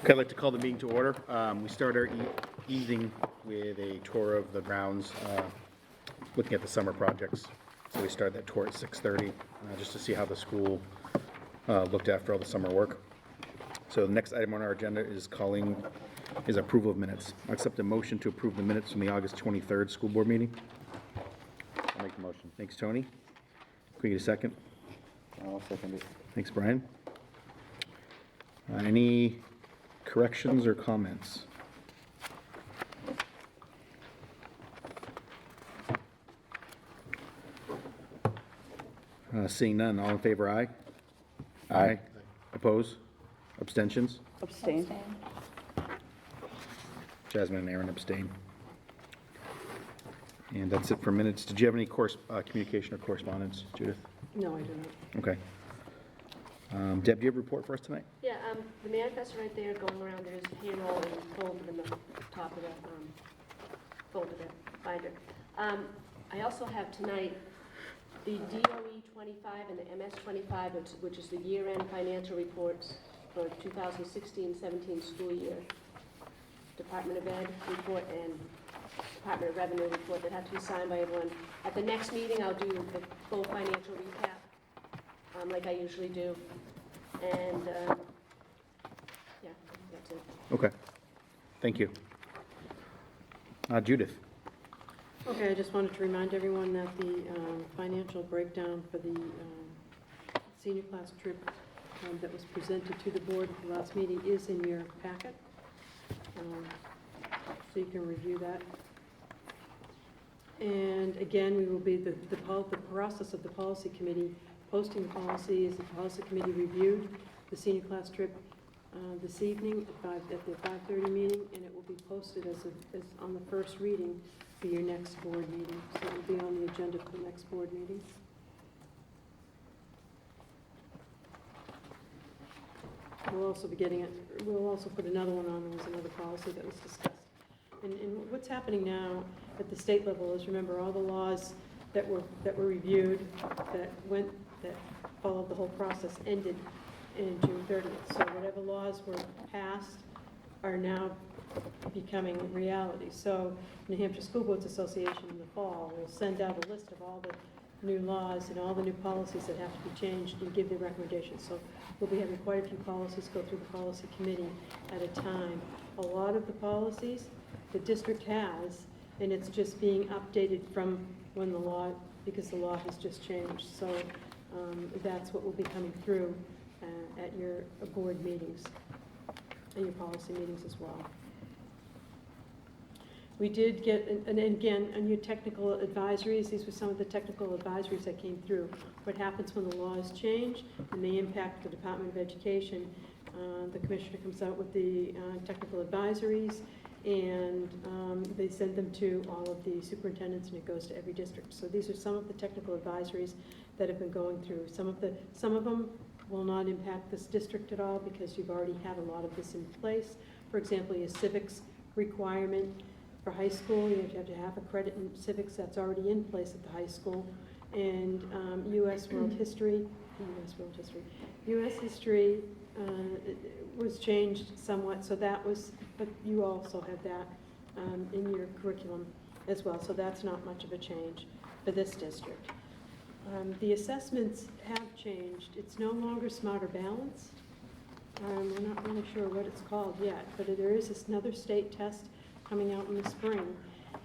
Okay, I'd like to call the meeting to order. We start our evening with a tour of the grounds, looking at the summer projects. So we start that tour at 6:30, just to see how the school looked after all the summer work. So the next item on our agenda is approval of minutes. I accept a motion to approve the minutes from the August 23rd school board meeting. I'll make the motion. Thanks, Tony. Can we get a second? I'll second it. Thanks, Brian. Any corrections or comments? Seeing none, all in favor, aye? Aye. Oppose? Abstentions? Abstain. Jasmine and Aaron abstain. And that's it for minutes. Did you have any communication or correspondence, Judith? No, I do not. Okay. Deb, do you have a report for us tonight? Yeah, the manifest right there going around, there's payroll and folder in the top of the folder there, binder. I also have tonight the DOE 25 and the MS 25, which is the year-end financial reports for 2016-17 school year. Department of Ed report and Department of Revenue report that have to be signed by everyone. At the next meeting, I'll do the full financial recap, like I usually do. And, yeah, that's it. Okay. Thank you. Judith? Okay, I just wanted to remind everyone that the financial breakdown for the senior class trip that was presented to the board at the last meeting is in your packet. So you can review that. And again, we will be the process of the policy committee posting the policy is the policy committee reviewed the senior class trip this evening at the 5:30 meeting, and it will be posted as on the first reading for your next board meeting. So it will be on the agenda for the next board meeting. We'll also be getting it. We'll also put another one on. There was another policy that was discussed. And what's happening now at the state level is, remember, all the laws that were reviewed that followed the whole process ended in June 30th. So whatever laws were passed are now becoming reality. So New Hampshire School Boards Association in the fall will send out a list of all the new laws and all the new policies that have to be changed and give their recommendations. So we'll be having quite a few policies go through the policy committee at a time. A lot of the policies the district has, and it's just being updated from when the law, because the law has just changed. So that's what will be coming through at your board meetings and your policy meetings as well. We did get, and again, on your technical advisories, these were some of the technical advisories that came through. What happens when the laws change and they impact the Department of Education. The commissioner comes out with the technical advisories, and they send them to all of the superintendents, and it goes to every district. So these are some of the technical advisories that have been going through. Some of them will not impact this district at all because you've already had a lot of this in place. For example, your civics requirement for high school, you have to have a credit in civics. That's already in place at the high school. And U.S. world history was changed somewhat, so that was, but you also have that in your curriculum as well, so that's not much of a change for this district. The assessments have changed. It's no longer Smarter Balanced. We're not really sure what it's called yet, but there is another state test coming out in the spring.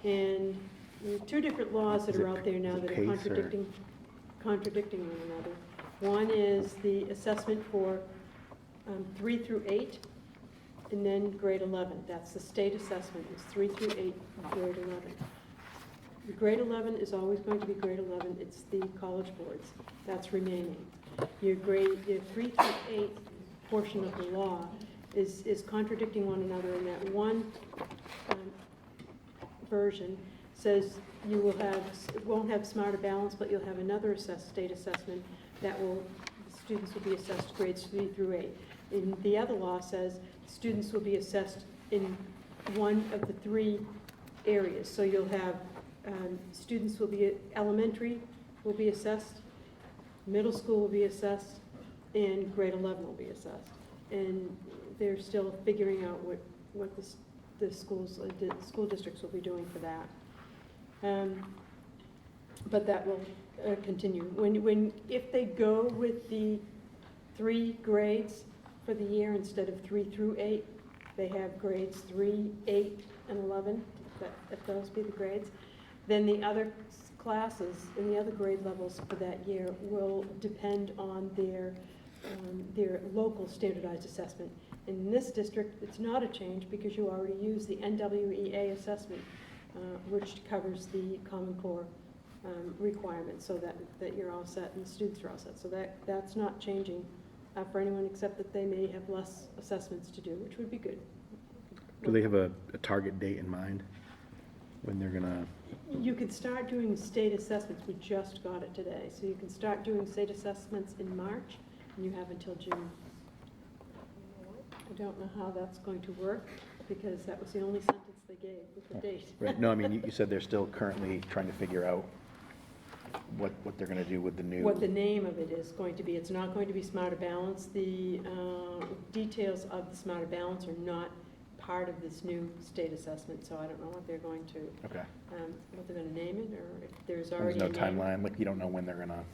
And there are two different laws that are out there now that are contradicting one another. One is the assessment for 3 through 8, and then grade 11. That's the state assessment, is 3 through 8, grade 11. The grade 11 is always going to be grade 11. It's the college boards. That's remaining. Your 3 through 8 portion of the law is contradicting one another in that one version says you won't have Smarter Balance, but you'll have another state assessment that students will be assessed grades 3 through 8. And the other law says students will be assessed in one of the 3 areas. So you'll have students will be elementary will be assessed, middle school will be assessed, and grade 11 will be assessed. And they're still figuring out what the school districts will be doing for that. But that will continue. If they go with the 3 grades for the year instead of 3 through 8, they have grades 3, 8, and 11, if those be the grades, then the other classes in the other grade levels for that year will depend on their local standardized assessment. In this district, it's not a change because you already use the NWEA assessment, which covers the Common Core requirements, so that you're all set and the students are all set. So that's not changing for anyone, except that they may have less assessments to do, which would be good. Do they have a target date in mind when they're gonna? You could start doing state assessments. We just got it today. So you can start doing state assessments in March, and you have until June. I don't know how that's going to work, because that was the only sentence they gave, with the date. Right, no, I mean, you said they're still currently trying to figure out what they're gonna do with the new. What the name of it is going to be. It's not going to be Smarter Balance. The details of the Smarter Balance are not part of this new state assessment, so I don't know what they're going to, Okay. what they're gonna name it, or if there's There's already no a name. timeline, like you don't know when they're gonna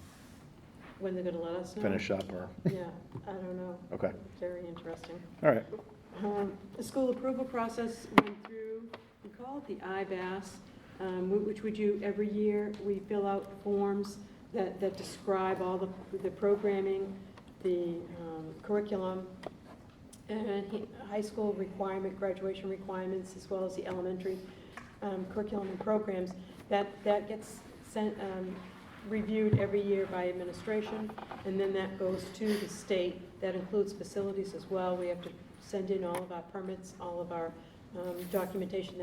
When they're gonna let us know. finish up or, Yeah, I don't know. okay, Very interesting. all right. The school approval process went through, we call it the IBAS, which we do every year. We fill out forms that describe all the programming, the curriculum, and high school graduation requirements, as well as the elementary curriculum and programs. That gets sent, reviewed every year by administration, and then that goes to the state. That includes facilities as well. We have to send in all of our permits, all of our documentation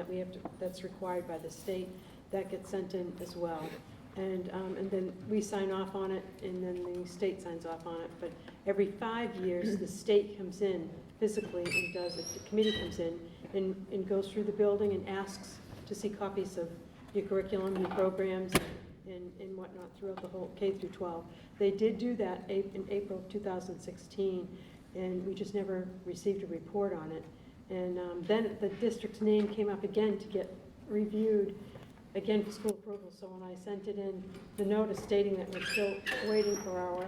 that's required by the state. That gets sent in as well. And then we sign off on it, and then the state signs off on it. But every 5 years, the state comes in physically and does it. The committee comes in and goes through the building and asks to see copies of your curriculum, your programs, and whatnot throughout the whole K through 12. They did do that in April of 2016, and we just never received a report on it. And then the district's name came up again to get reviewed again for school approval. So when I sent it in, the notice stating that we're still waiting for our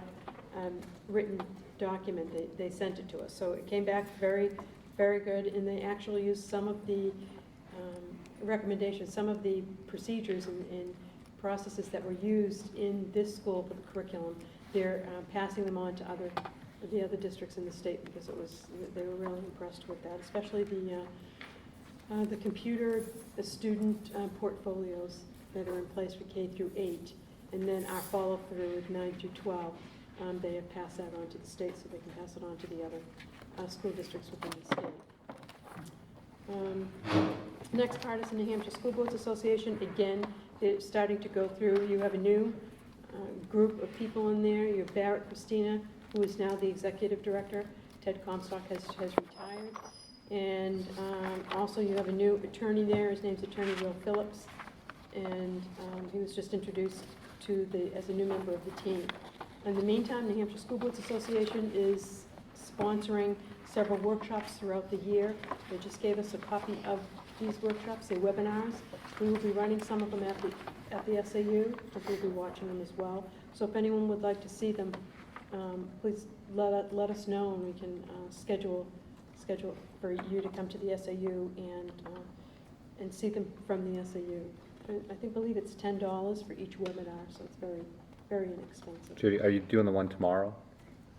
written document, they sent it to us. So it came back very, very good, and they actually used some of the recommendations, some of the procedures and processes that were used in this school for the curriculum. They're passing them on to the other districts in the state, because they were really impressed with that, especially the computer, the student portfolios that are in place for K through 8, and then our follow-through with 9 through 12. They have passed that on to the state, so they can pass it on to the other school districts within the state. Next part is the New Hampshire School Boards Association. Again, they're starting to go through. You have a new group of people in there. You have Barrett Christina, who is now the executive director. Ted Comstock has retired. And also you have a new attorney there. His name's Attorney Will Phillips. And he was just introduced as a new member of the team. In the meantime, New Hampshire School Boards Association is sponsoring several workshops throughout the year. They just gave us a copy of these workshops, they're webinars. We will be running some of them at the SAU, but we'll be watching them as well. So if anyone would like to see them, please let us know, and we can schedule for you to come to the SAU and see them from the SAU. I believe it's $10 for each webinar, so it's very, very inexpensive. Judy, are you doing the one tomorrow?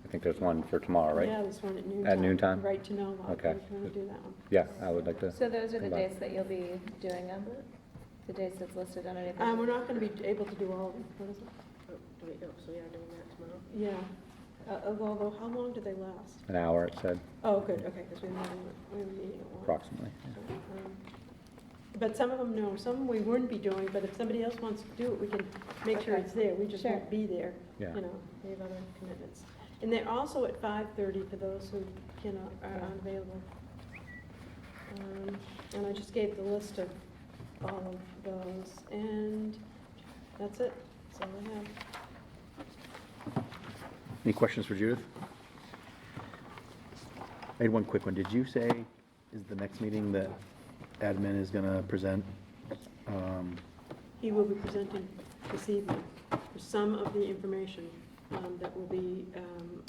I think there's one for tomorrow, right? Yeah, there's one at noontime. At noontime? Right to know. Okay. If you want to do that one. Yeah, I would like to. So those are the come by. dates that you'll be doing them? The dates that's listed underneath? We're not going to be able to do all of them. What is it? So we are doing that tomorrow? Yeah. Although, how long do they last? An hour, it said, Oh, good, okay, because we have a meeting at 1. approximately. But some of them, no, some we wouldn't be doing, but if somebody else wants to do it, we can make sure Okay. it's there. We just Sure. won't be there. Yeah. You know, we have other commitments. And they're also at 5:30 for those who are unavailable. And I just gave the list of all of those, and that's it. That's all I have. Any questions for Judith? I had one quick one. Did you say, is the next meeting that admin is gonna present? He will be presenting this evening for some of the information that will be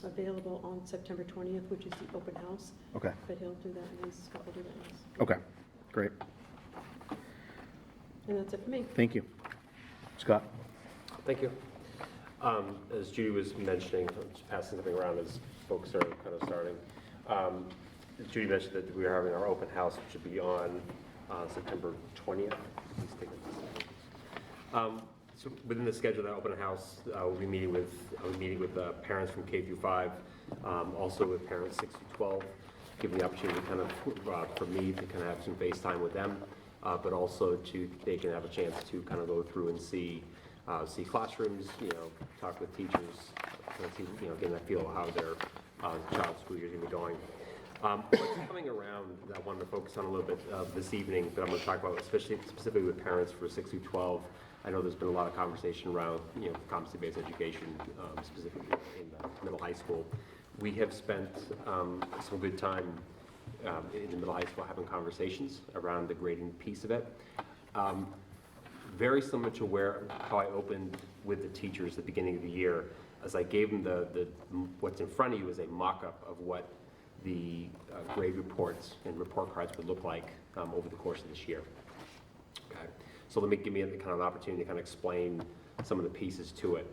available on September 20th, which is the open house, Okay, but he'll do that in his couple of days. okay, great. And that's it for me. Thank you. Scott? Thank you. As Judy was mentioning, I'm just passing something around as folks are kind of starting. Judy mentioned that we are having our open house, which should be on September 20th. Please take it. So within the schedule of that open house, I'll be meeting with parents from K through 5, also with parents 6 through 12, give the opportunity to kind of, for me to kind of have some FaceTime with them, but also they can have a chance to kind of go through and see classrooms, talk with teachers, kind of see, getting that feel of how their child's school year is going to be going. What's coming around that I wanted to focus on a little bit this evening, that I'm going to talk about, specifically with parents for 6 through 12. I know there's been a lot of conversation around, competency-based education, specifically in the middle high school. We have spent some good time in the middle high school having conversations around the grading piece of it. Very similar to how I opened with the teachers at the beginning of the year, as I gave them what's in front of you is a mock-up of what the grade reports and report cards would look like over the course of this year. Okay, so give me kind of an opportunity to kind of explain some of the pieces to it.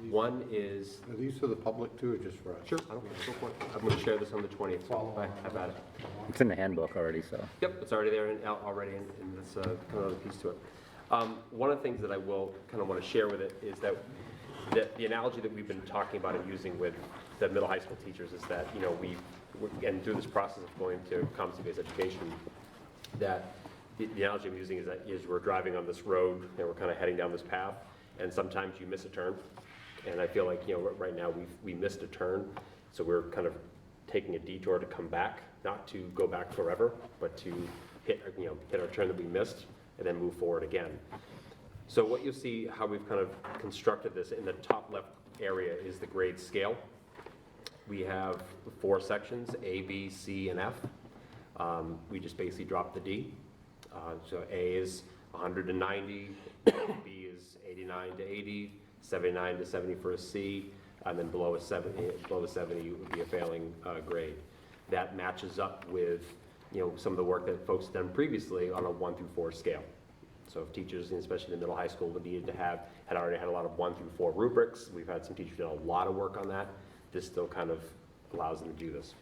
One is... Are these for the public too, or just for us? Sure, I don't care. Go for it. I'm going to share this on the 20th, so have at it. It's in the handbook already, so. Yep, it's already there and it's kind of another piece to it. One of the things that I will kind of want to share with it is that the analogy that we've been talking about and using with the middle high school teachers is that, and through this process of going to competency-based education, that the analogy I'm using is we're driving on this road and we're kind of heading down this path, and sometimes you miss a turn. And I feel like, right now we missed a turn, so we're kind of taking a detour to come back, not to go back forever, but to hit our turn that we missed and then move forward again. So what you'll see, how we've kind of constructed this in the top left area is the grade scale. We have 4 sections, A, B, C, and F. We just basically dropped the D. So A is 100 to 90, B is 89 to 80, 79 to 70 for a C, and then below a 70 would be a failing grade. That matches up with some of the work that folks have done previously on a 1 through 4 scale. So if teachers, especially in the middle high school, had already had a lot of 1 through 4 rubrics, we've had some teachers do a lot of work on that. This still kind of allows them to do this.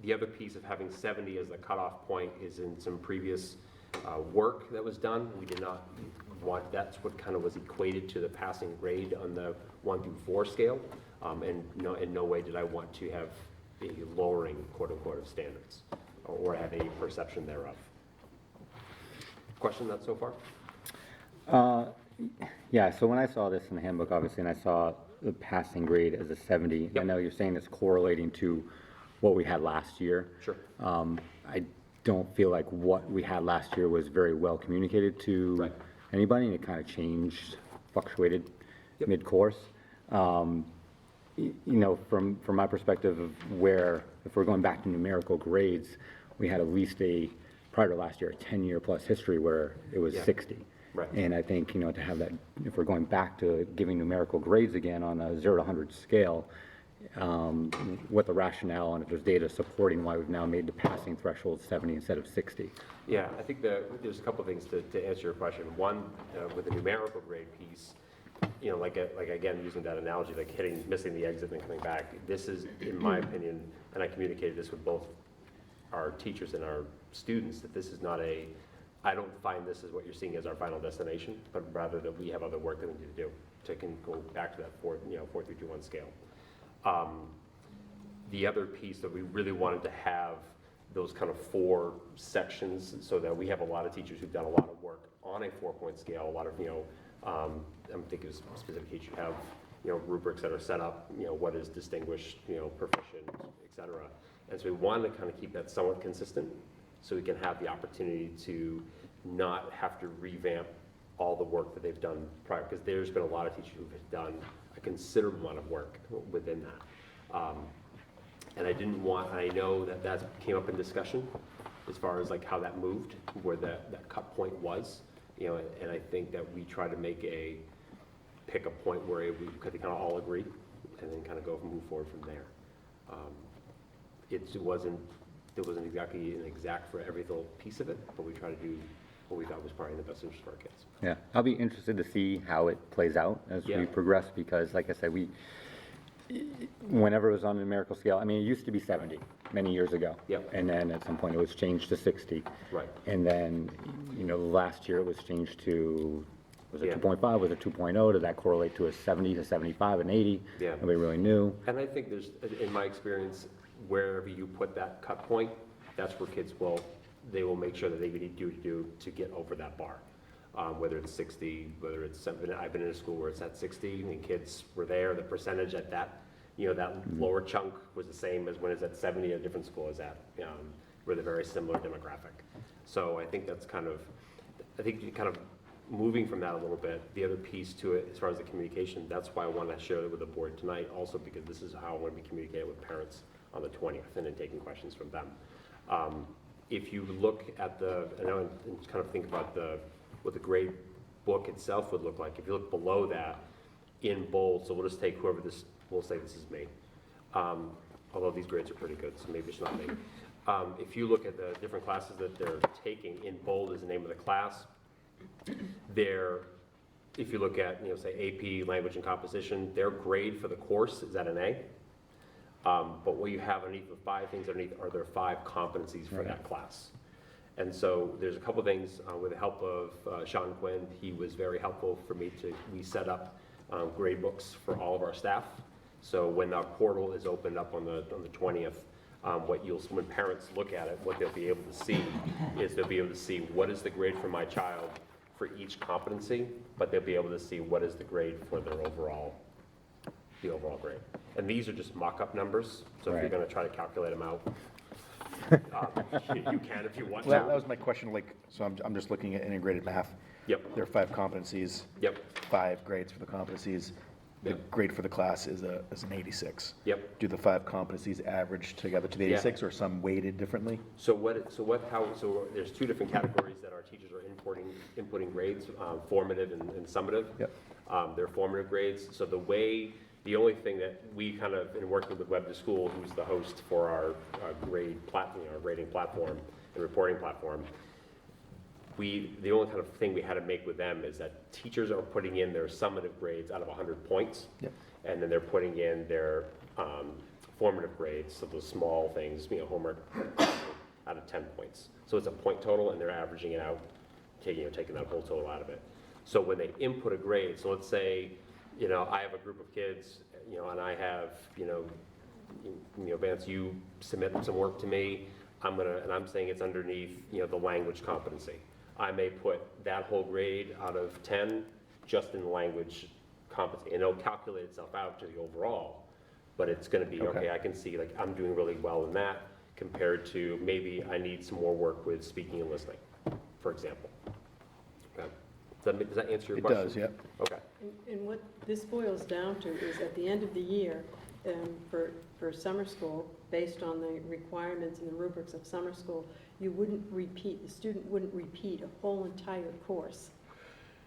The other piece of having 70 as the cutoff point is in some previous work that was done. We did not want, that's what kind of was equated to the passing grade on the 1 through 4 scale. And in no way did I want to have a lowering, quote unquote, of standards or have a perception thereof. Question on that so far? Yeah, so when I saw this in the handbook, obviously, and I saw the passing grade as a 70, I know you're saying it's correlating to what we had last year. Sure. I don't feel like what we had last year was very well communicated to anybody, and it kind of changed, fluctuated mid-course. From my perspective of where, if we're going back to numerical grades, we had at least prior to last year, a 10-year plus history where it was 60. Right. And I think, to have that, if we're going back to giving numerical grades again on a 0 to 100 scale, what the rationale and if there's data supporting why we've now made the passing threshold 70 instead of 60. Yeah, I think there's a couple of things to answer your question. One, with the numerical grade piece, like again, using that analogy, like missing the exit and coming back, this is, in my opinion, and I communicated this with both our teachers and our students, that this is not I don't find this as what you're seeing as our final destination, but rather that we have other work that we need to do to go back to that 4-3-2-1 scale. The other piece that we really wanted to have those kind of 4 sections so that we have a lot of teachers who've done a lot of work on a 4-point scale, a lot of, I'm thinking of specific case, you have, rubrics that are set up, what is distinguished, proficient, et cetera. And so we wanted to kind of keep that somewhat consistent so we can have the opportunity to not have to revamp all the work that they've done prior, because there's been a lot of teachers who've done a considerable amount of work within that. And I didn't want, I know that that came up in discussion as far as like how that moved, where that cut point was, and I think that we try to pick a point where we could kind of all agree and then kind of move forward from there. It wasn't exactly an exact for every little piece of it, but we try to do what we thought was probably in the best interest of our kids. Yeah, I'll be interested to see how it plays out as Yeah. we progress, because like I said, whenever it was on the numerical scale, I mean, it used to be 70 many years ago. Yep. And then at some point it was changed to 60. Right. And then, last year it was changed to, was it Yeah. 2.5, was it 2.0? Did that correlate to a 70 to 75 and 80? Yeah. Nobody really knew. And I think in my experience, wherever you put that cut point, that's where kids will make sure that they need to do to get over that bar. Whether it's 60, whether it's something, I've been in a school where it's at 60 and kids were there, the percentage at that, that lower chunk was the same as when it's at 70 at a different school is at. We're the very similar demographic. So I think that's kind of moving from that a little bit, the other piece to it as far as the communication, that's why I want to share it with the board tonight also, because this is how I want to be communicating with parents on the 20th and then taking questions from them. If you look at and kind of think about what the grade book itself would look like, if you look below that in bold, so we'll just take we'll say this is me. Although these grades are pretty good, so maybe it's not me. If you look at the different classes that they're taking, in bold is the name of the class. If you look at, say AP, language and composition, their grade for the course is at an A. But what you have underneath the 5 things underneath are their 5 competencies for that class. And so there's a couple things with the help of Sean Quinn. He was very helpful for me we set up grade books for all of our staff. So when our portal is opened up on the 20th, when parents look at it, what they'll be able to see is they'll be able to see what is the grade for my child for each competency, but they'll be able to see what is the grade for the overall grade. And these are just mock-up numbers, so if you're going to try to calculate them out, you can if you want to. Well, that was my question, so I'm just looking at integrated math. Yep. There are 5 competencies. Yep. 5 grades for the competencies. The grade for the class is an 86. Yep. Do the 5 competencies average together to the 86, or some weighted differently? So there's 2 different categories that our teachers are inputting grades, formative and summative. Yep. They're formative grades. So the only thing that we kind of, in working with Web to School, who's the host for our our grading platform and reporting platform, the only kind of thing we had to make with them is that teachers are putting in their summative grades out of 100 points. Yep. And then they're putting in their formative grades, so those small things, homework, out of 10 points. So it's a point total, and they're averaging it out, taking that whole total out of it. So when they input a grade, so let's say, I have a group of kids, and I have, Vance, you submit some work to me, and I'm saying it's underneath, the language competency. I may put that whole grade out of 10 just in language competency, and it'll calculate itself out to the overall, but it's going to be, okay, I can see I'm doing really well in that compared to maybe I need some more work with speaking and listening, for example. Okay. Does that answer your question? It does, yep. Okay. And what this boils down to is at the end of the year, for summer school, based on the requirements and the rubrics of summer school, the student wouldn't repeat a whole entire course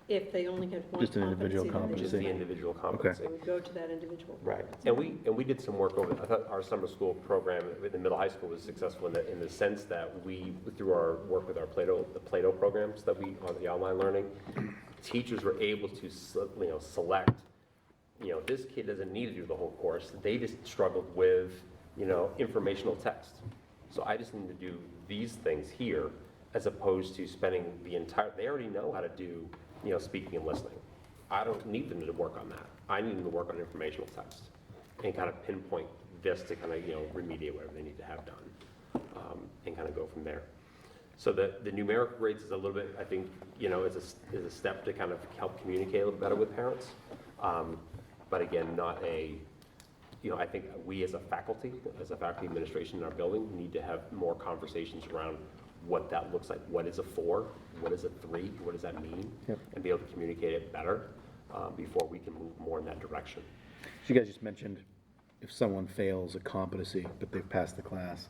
if they only had one Just an individual competency. Just the individual competency. They would go to that individual. Right, and we did some work I thought our summer school program in the middle high school was successful in the sense that we, through our work with our the Plato programs that we, on the online learning, teachers were able to, select, this kid doesn't need to do the whole course, they just struggled with, informational text. So I just need to do these things here, as opposed to spending they already know how to do, speaking and listening. I don't need them to work on that. I need them to work on informational text and kind of pinpoint this to kind of, remediate whatever they need to have done, and kind of go from there. So the numerical grades is a little bit, I think, is a step to kind of help communicate a little better with parents. But again, I think we as a faculty administration in our building need to have more conversations around what that looks like. What is a 4? What is a 3? What does that mean? Yep. And be able to communicate it better before we can move more in that direction. So you guys just mentioned if someone fails a competency, but they've passed the class,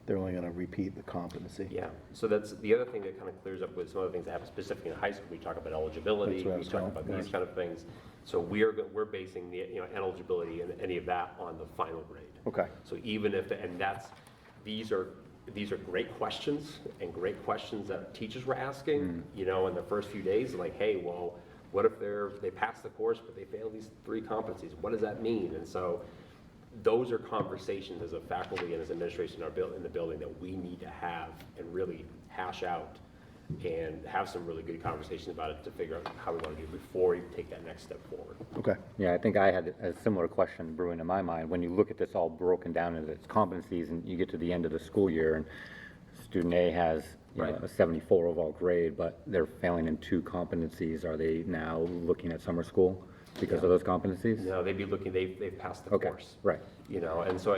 they're only gonna repeat the competency. Yeah, so that's the other thing that kind of clears up with some other things that happen specifically in high school. We talk about eligibility, That's what I we was talk going- about right. these kind of things. So we're basing the, eligibility and any of that on the final grade. Okay. So even if, and that's, these are great questions and great questions that teachers were asking, in the first few days, like, hey, well, what if they pass the course, but they fail these 3 competencies? What does that mean? And so those are conversations as a faculty and as administration in the building that we need to have and really hash out and have some really good conversations about it to figure out how we want to do it before we take that next step forward. Okay. Yeah, I think I had a similar question brewing in my mind. When you look at this all broken down into its competencies and you get to the end of the school year and student A has Right. a 74 overall grade, but they're failing in 2 competencies, are they now looking at summer school because of those competencies? No, they'd be looking, they've passed the Okay, course. right. And so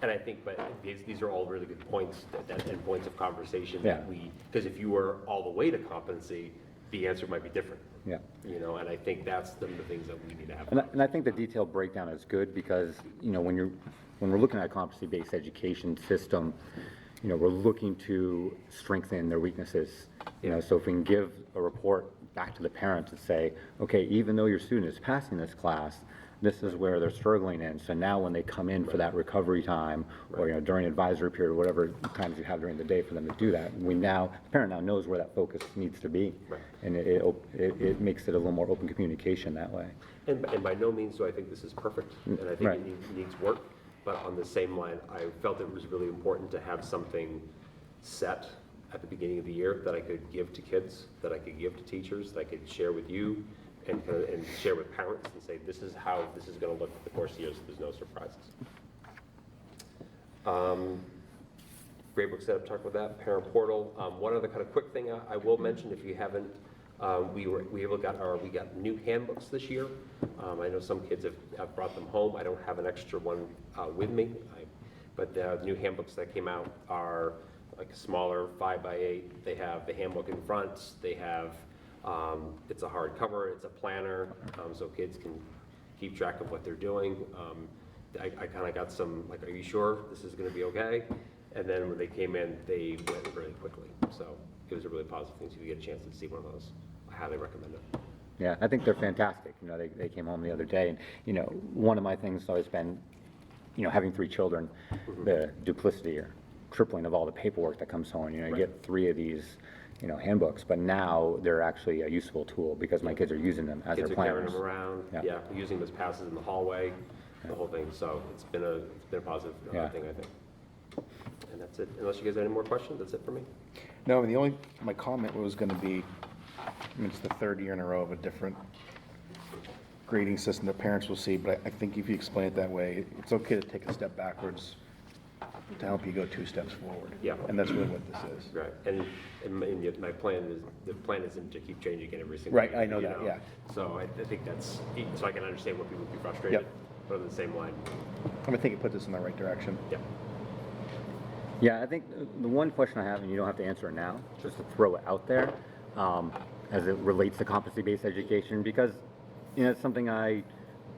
I think, but these are all really good points and points of conversation Yeah. that because if you were all the way to competency, the answer might be different. Yeah. And I think that's the things that we need to have. And I think the detailed breakdown is good because, when we're looking at a competency-based education system, we're looking to strengthen their weaknesses. So if we can give a report back to the parents and say, okay, even though your student is passing this class, this is where they're struggling in. So now when they come in for that recovery time or, during advisory period, whatever times you have during the day for them to do that, the parent now knows where that focus needs to be. Right. And it makes it a little more open communication that way. And by no means do I think this is perfect, and I think Right. it needs work. But on the same line, I felt it was really important to have something set at the beginning of the year that I could give to kids, that I could give to teachers, that I could share with you and share with parents and say, this is how this is going to look for the course of the year, so there's no surprises. Gradebook setup, talked about that. Parent portal. One other kind of quick thing I will mention, if you haven't, we got new handbooks this year. I know some kids have brought them home. I don't have an extra one with me, but the new handbooks that came out are like a smaller 5x8. They have the handbook in front. They have it's a hardcover. It's a planner, so kids can keep track of what they're doing. I kind of got some like, are you sure this is going to be okay? And then when they came in, they went really quickly. So it was a really positive thing. So if you get a chance to see one of those, I highly recommend it. Yeah, I think they're fantastic. They came home the other day and, one of my things has always been, having 3 children, the duplicity or tripling of all the paperwork that comes home. You get 3 of these, handbooks, but now they're actually a useful tool because my kids are using them as Kids their are carrying planners. them around, Yeah. using them as passes in the hallway, the whole thing. So it's been a positive Yeah. thing, I think. And that's it. Unless you guys have any more questions, that's it for me. No, my comment was gonna be, it's the 3rd year in a row of a different grading system that parents will see, but I think if you explain it that way, it's okay to take a step backwards to help you go 2 steps forward. Yeah. And that's really what this is. Right. And yet my plan is, the plan isn't to keep changing it every single Right, year, I know that, yeah. So I think that's, so I can understand what people would be frustrated, Yep. but on the same line, I think it puts us in the right direction. yeah. Yeah, I think the one question I have, and you don't have to answer it now, just to throw it out there, as it relates to competency-based education, because, it's something I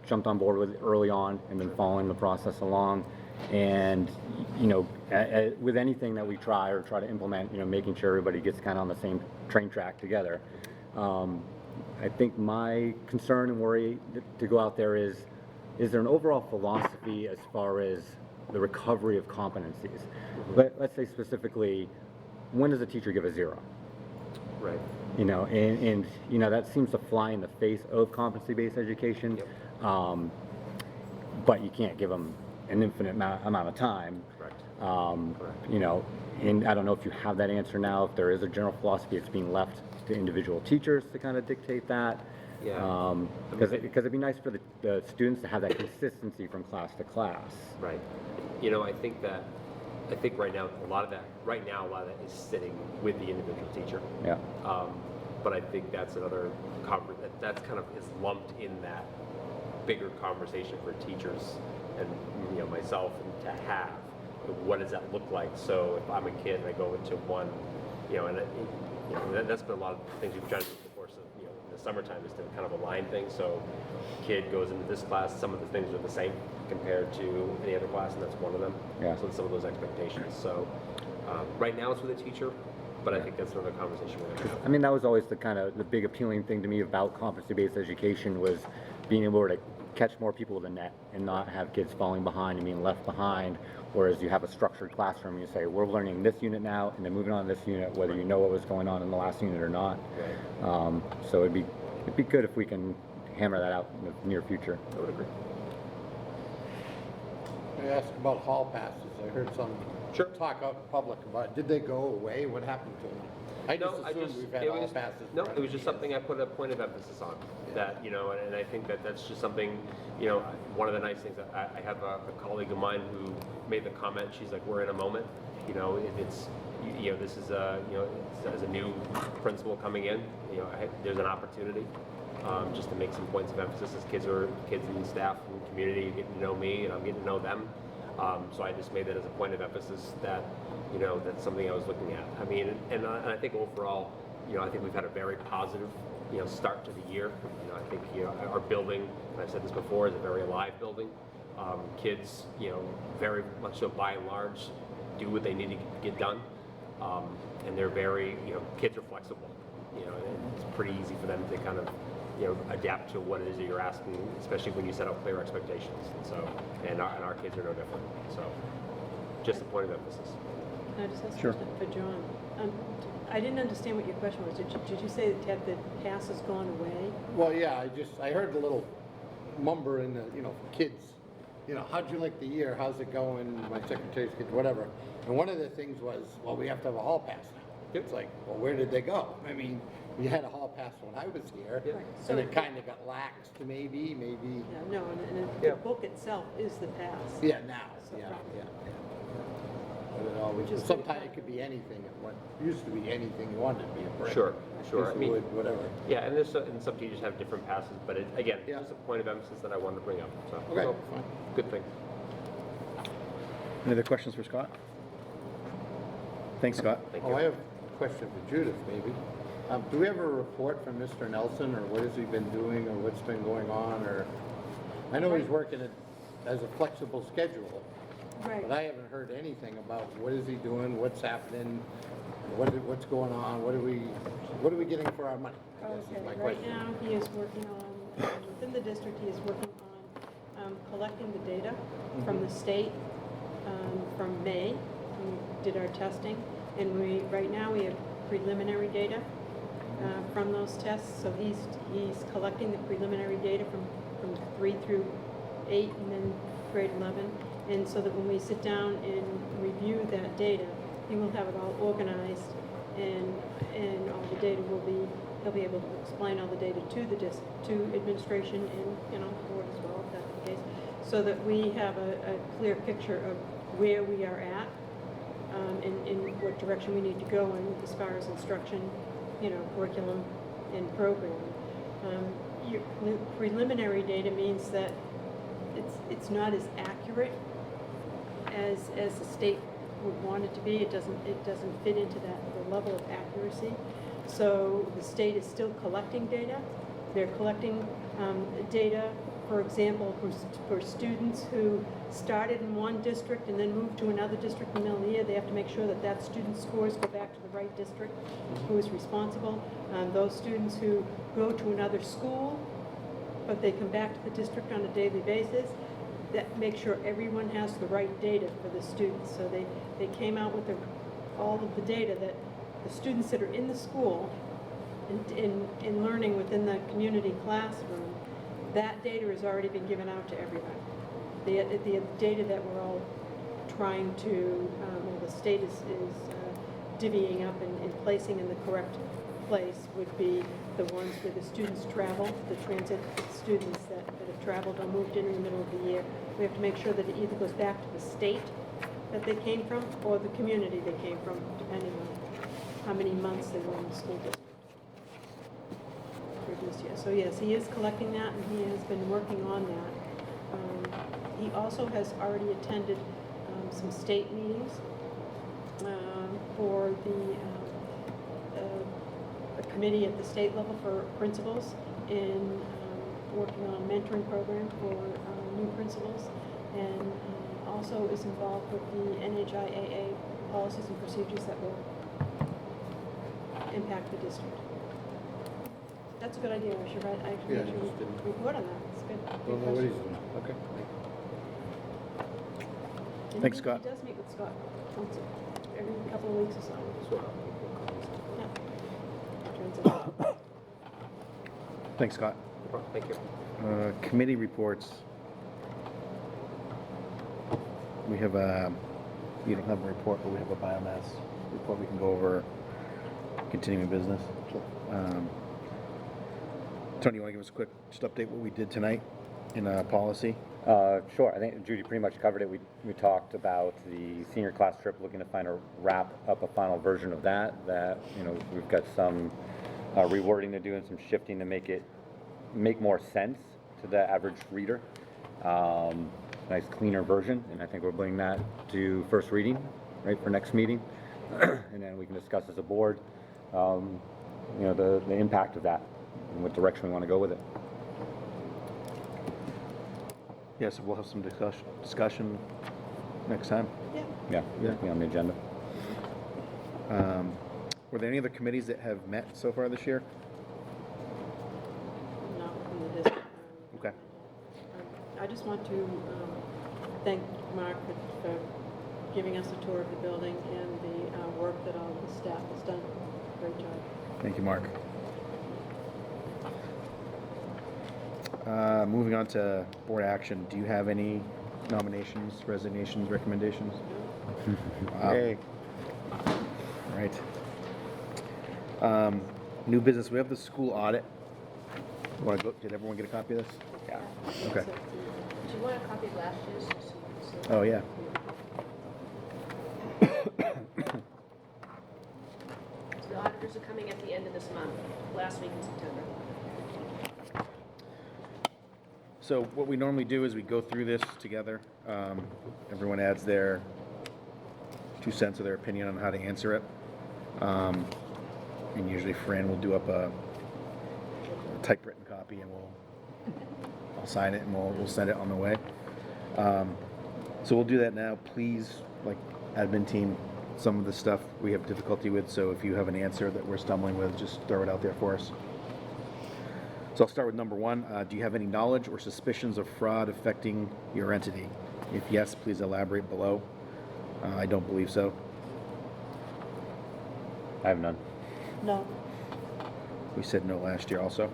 jumped on board with early on and been following the process along. And, with anything that we try to implement, making sure everybody gets kind of on the same train track together. I think my concern and worry to go out there is there an overall philosophy as far as the recovery of competencies? Let's say specifically, when does a teacher give a 0? Right. And that seems to fly in the face of competency-based education. Yep. But you can't give them an infinite amount of time. Correct. Correct. And I don't know if you have that answer now, if there is a general philosophy, it's being left to individual teachers to kind of dictate that. Yeah. Because it'd be nice for the students to have that consistency from class to class. Right. I think right now a lot of that is sitting with the individual teacher. Yeah. But I think that's another that's kind of is lumped in that bigger conversation for teachers and myself and to have. What does that look like? So if I'm a kid and I go into one, and that's been a lot of things we've tried to do in the course of this summertime is to kind of align things, so kid goes into this class, some of the things are the same compared to any other class, and that's one of them. Yeah. So some of those expectations. So right now it's with a teacher, but I think that's another conversation we're gonna have. I mean, that was always the big appealing thing to me about competency-based education was being able to catch more people with a net and not have kids falling behind and being left behind. Whereas you have a structured classroom, you say, we're learning this unit now, and then moving on to this unit, whether you know what was going on in the last unit or not. So it'd be good if we can hammer that out in the near future. I would agree. I asked about hall passes. I heard some Sure. talk out in public about, did they go away? What happened to them? I just assumed we've had it hall was- passes. No, for it was just something I put a point of emphasis on, that, you know, and I think that that's just something, you know, one of the nice things, I have a colleague of mine who made the comment, she's like, we're in a moment, you know, it's, you know, this is a, you know, as a new principal coming in, you know, there's an opportunity, just to make some points of emphasis as kids and staff and community getting to know me and I'm getting to know them. So I just made that as a point of emphasis that, you know, that's something I was looking at. I mean, and I think overall, you know, I think we've had a very positive, you know, start to the year. You know, I think, you know, our building, and I've said this before, is a very alive building. Kids, you know, very much so by and large, do what they need to get done. And they're very, you know, kids are flexible, you know, and it's pretty easy for them to kind of, you know, adapt to what it is that you're asking, especially when you set out clear expectations. So, and our kids are no different. So, just a point of emphasis. Can I just ask a Sure. question for John? I didn't understand what your question was. Did you say that the pass has gone away? Well, yeah, I heard a little mumber in the, you know, kids, you know, how'd you like the year? How's it going? My secretary's kids, whatever. And one of the things was, well, we have to have a hall pass now. It's like, well, where did they go? I mean, we had a hall pass when I was here, Yep. Right, and so- it kind of got laxed maybe. Yeah, no, and Yeah. the book itself is the pass. Yeah, now, So yeah, far. yeah. But it always, Which is sometimes it could be anything. What used to be anything you wanted to be a brick. Sure, sure. Piece I of mean, wood, whatever. yeah, and and some teachers have different passes, but it, again, Yeah. just a point of emphasis that I wanted to bring up. So, Okay, so, fine. good thing. Any other questions for Scott? Thanks, Scott. Thank Oh, you. I have a question for Judith, maybe. Do we have a report from Mr. Nelson, or what has he been doing, or what's been going on, or? I know he's working as a flexible schedule, Right. but I haven't heard anything about what is he doing, what's happening, what's going on, what are we getting for our money? I guess is Okay, my right question. now, he is working on, within the district, he is working on collecting the data from the state from May. We did our testing, and right now, we have preliminary data from those tests. So he's collecting the preliminary data from 3 through 8 and then grade 11. And so that when we sit down and review that data, he will have it all organized, and all the data he'll be able to explain all the data to administration and, you know, board as well, if that's the case, so that we have a clear picture of where we are at, in what direction we need to go in as far as instruction, you know, curriculum and program. Your preliminary data means that it's not as accurate as the state would want it to be. It doesn't fit into the level of accuracy. So the state is still collecting data. They're collecting data, for example, for students who started in one district and then moved to another district in the middle of the year. They have to make sure that student's scores go back to the right district, who is responsible. Those students who go to another school, but they come back to the district on a daily basis, that make sure everyone has the right data for the students. So they came out with all of the data that the students that are in the school in learning within the community classroom, that data has already been given out to everyone. The data that we're all trying to, the state is divvying up and placing in the correct place would be the ones where the students travel, the transit students that have traveled or moved in the middle of the year. We have to make sure that it either goes back to the state that they came from or the community they came from, depending on how many months they were in the school district previous year. So yes, he is collecting that, and he has been working on that. He also has already attended some state meetings for the committee at the state level for principals in working on a mentoring program for new principals, and also is involved with the NHIAA policies and procedures that will impact the district. That's a good idea. We should write, I Yeah, actually just didn't- report on that. It's good. Don't Good know what he's question. doing. Okay. And Thanks, he Scott. does meet with Scott once, every couple of weeks or so. Yeah. Turns out. Thanks, Scott. Thank you. Committee reports. We have you don't have a report, but we have a biomass report we can go over continuing business. Tony, you want to give us a quick just update what we did tonight in policy? Sure, I think Judy pretty much covered it. We talked about the senior class trip, looking to wrap up a final version of that, you know, we've got some rewording to do and some shifting to make more sense to the average reader. Nice cleaner version, and I think we'll bring that to first reading, right, for next meeting. And then we can discuss as a board, you know, the impact of that and what direction we want to go with it. Yes, we'll have some discussion next time. Yeah. Yeah, be on the agenda. Were there any other committees that have met so far this year? Not within the district. Okay. I just want to thank Mark for giving us a tour of the building and the work that all the staff has done. Great job. Thank you, Mark. Moving on to board action, do you have any nominations, resignations, recommendations? Wow. All right. New business, we have the school audit. Did everyone get a copy of this? Yeah. Okay. Do you want a copy of last year's? So you can see? Oh, yeah. So the auditors are coming at the end of this month, last week in September. So what we normally do is we go through this together. Everyone adds their 2 cents of their opinion on how to answer it. And usually Fran will do up a typewritten copy, and I'll sign it, and we'll send it on the way. So we'll do that now. Please, like admin team, some of the stuff we have difficulty with, so if you have an answer that we're stumbling with, just throw it out there for us. So I'll start with number 1. Do you have any knowledge or suspicions of fraud affecting your entity? If yes, please elaborate below. I don't believe so. I have none. No. We said no last year also.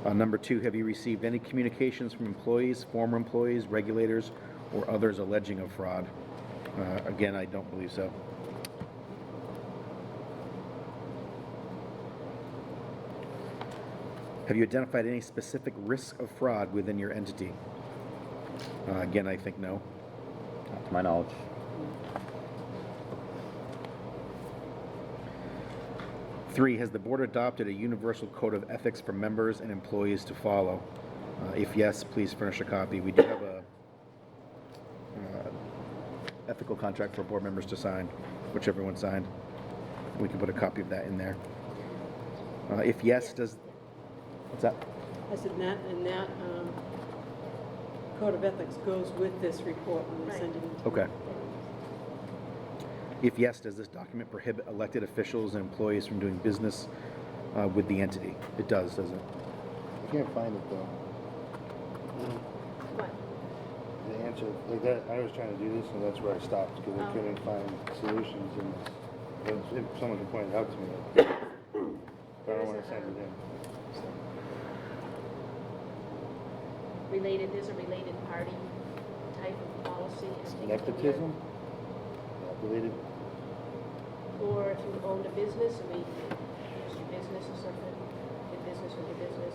Number 2, have you received any communications from employees, former employees, regulators, or others alleging of fraud? Again, I don't believe so. Have you identified any specific risk of fraud within your entity? Again, I think no. Not to my knowledge. Three, has the board adopted a universal code of ethics for members and employees to follow? If yes, please furnish a copy. We do have a ethical contract for board members to sign, which everyone signed. We can put a copy of that in there. If yes, what's that? I said that code of ethics goes with this report when we Right. send it in. Okay. If yes, does this document prohibit elected officials and employees from doing business with the entity? It does, doesn't it? I can't find it though. What? The answer, like that, I was trying to do this and that's where I stopped because I Oh. couldn't find solutions and if someone could point it out to me. But I don't want to send it in. There's a related party type of policy. I think, in here. Nepotism? Not related? Or if you owned a business, and maybe it's your business or something, your business with your business.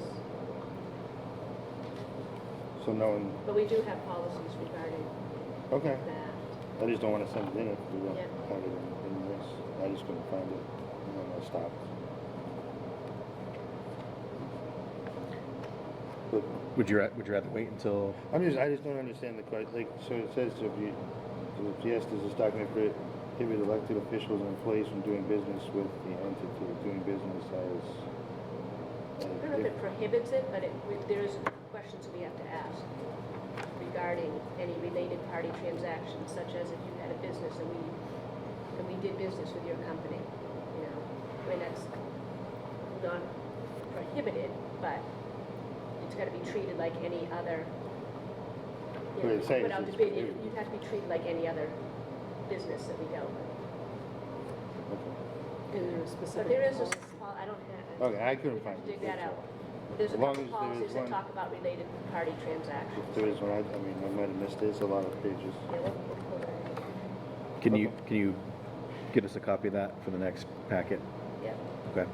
So no one, But we do have policies regarding okay. that. I just don't want to send it in if we don't Yeah. have it in this. I just couldn't find it and then I stopped. But Would you rather wait until? I just don't understand the question. Like, so it says, so if yes, does this document prohibit elected officials and employees from doing business with the entity, doing business as. I don't know if it prohibits it, but there's questions we have to ask regarding any related party transactions, such as if you had a business and we did business with your company, you know, when that's not prohibited, but it's got to be treated like any other, you know, What you're saying put is out the it's bid, prohibited. you'd have to be treated like any other business that we dealt with. Is there a But specific? there is a, policy? I don't have. Okay, I couldn't find it, Dig that that's out. all. There's a As long couple as there policies is that one. talk about related party transactions. If there is one, I mean, I might have missed it, it's a lot of pages. Yeah, we'll pull that in. Can you get us a copy of that for the next packet? Yeah. Okay.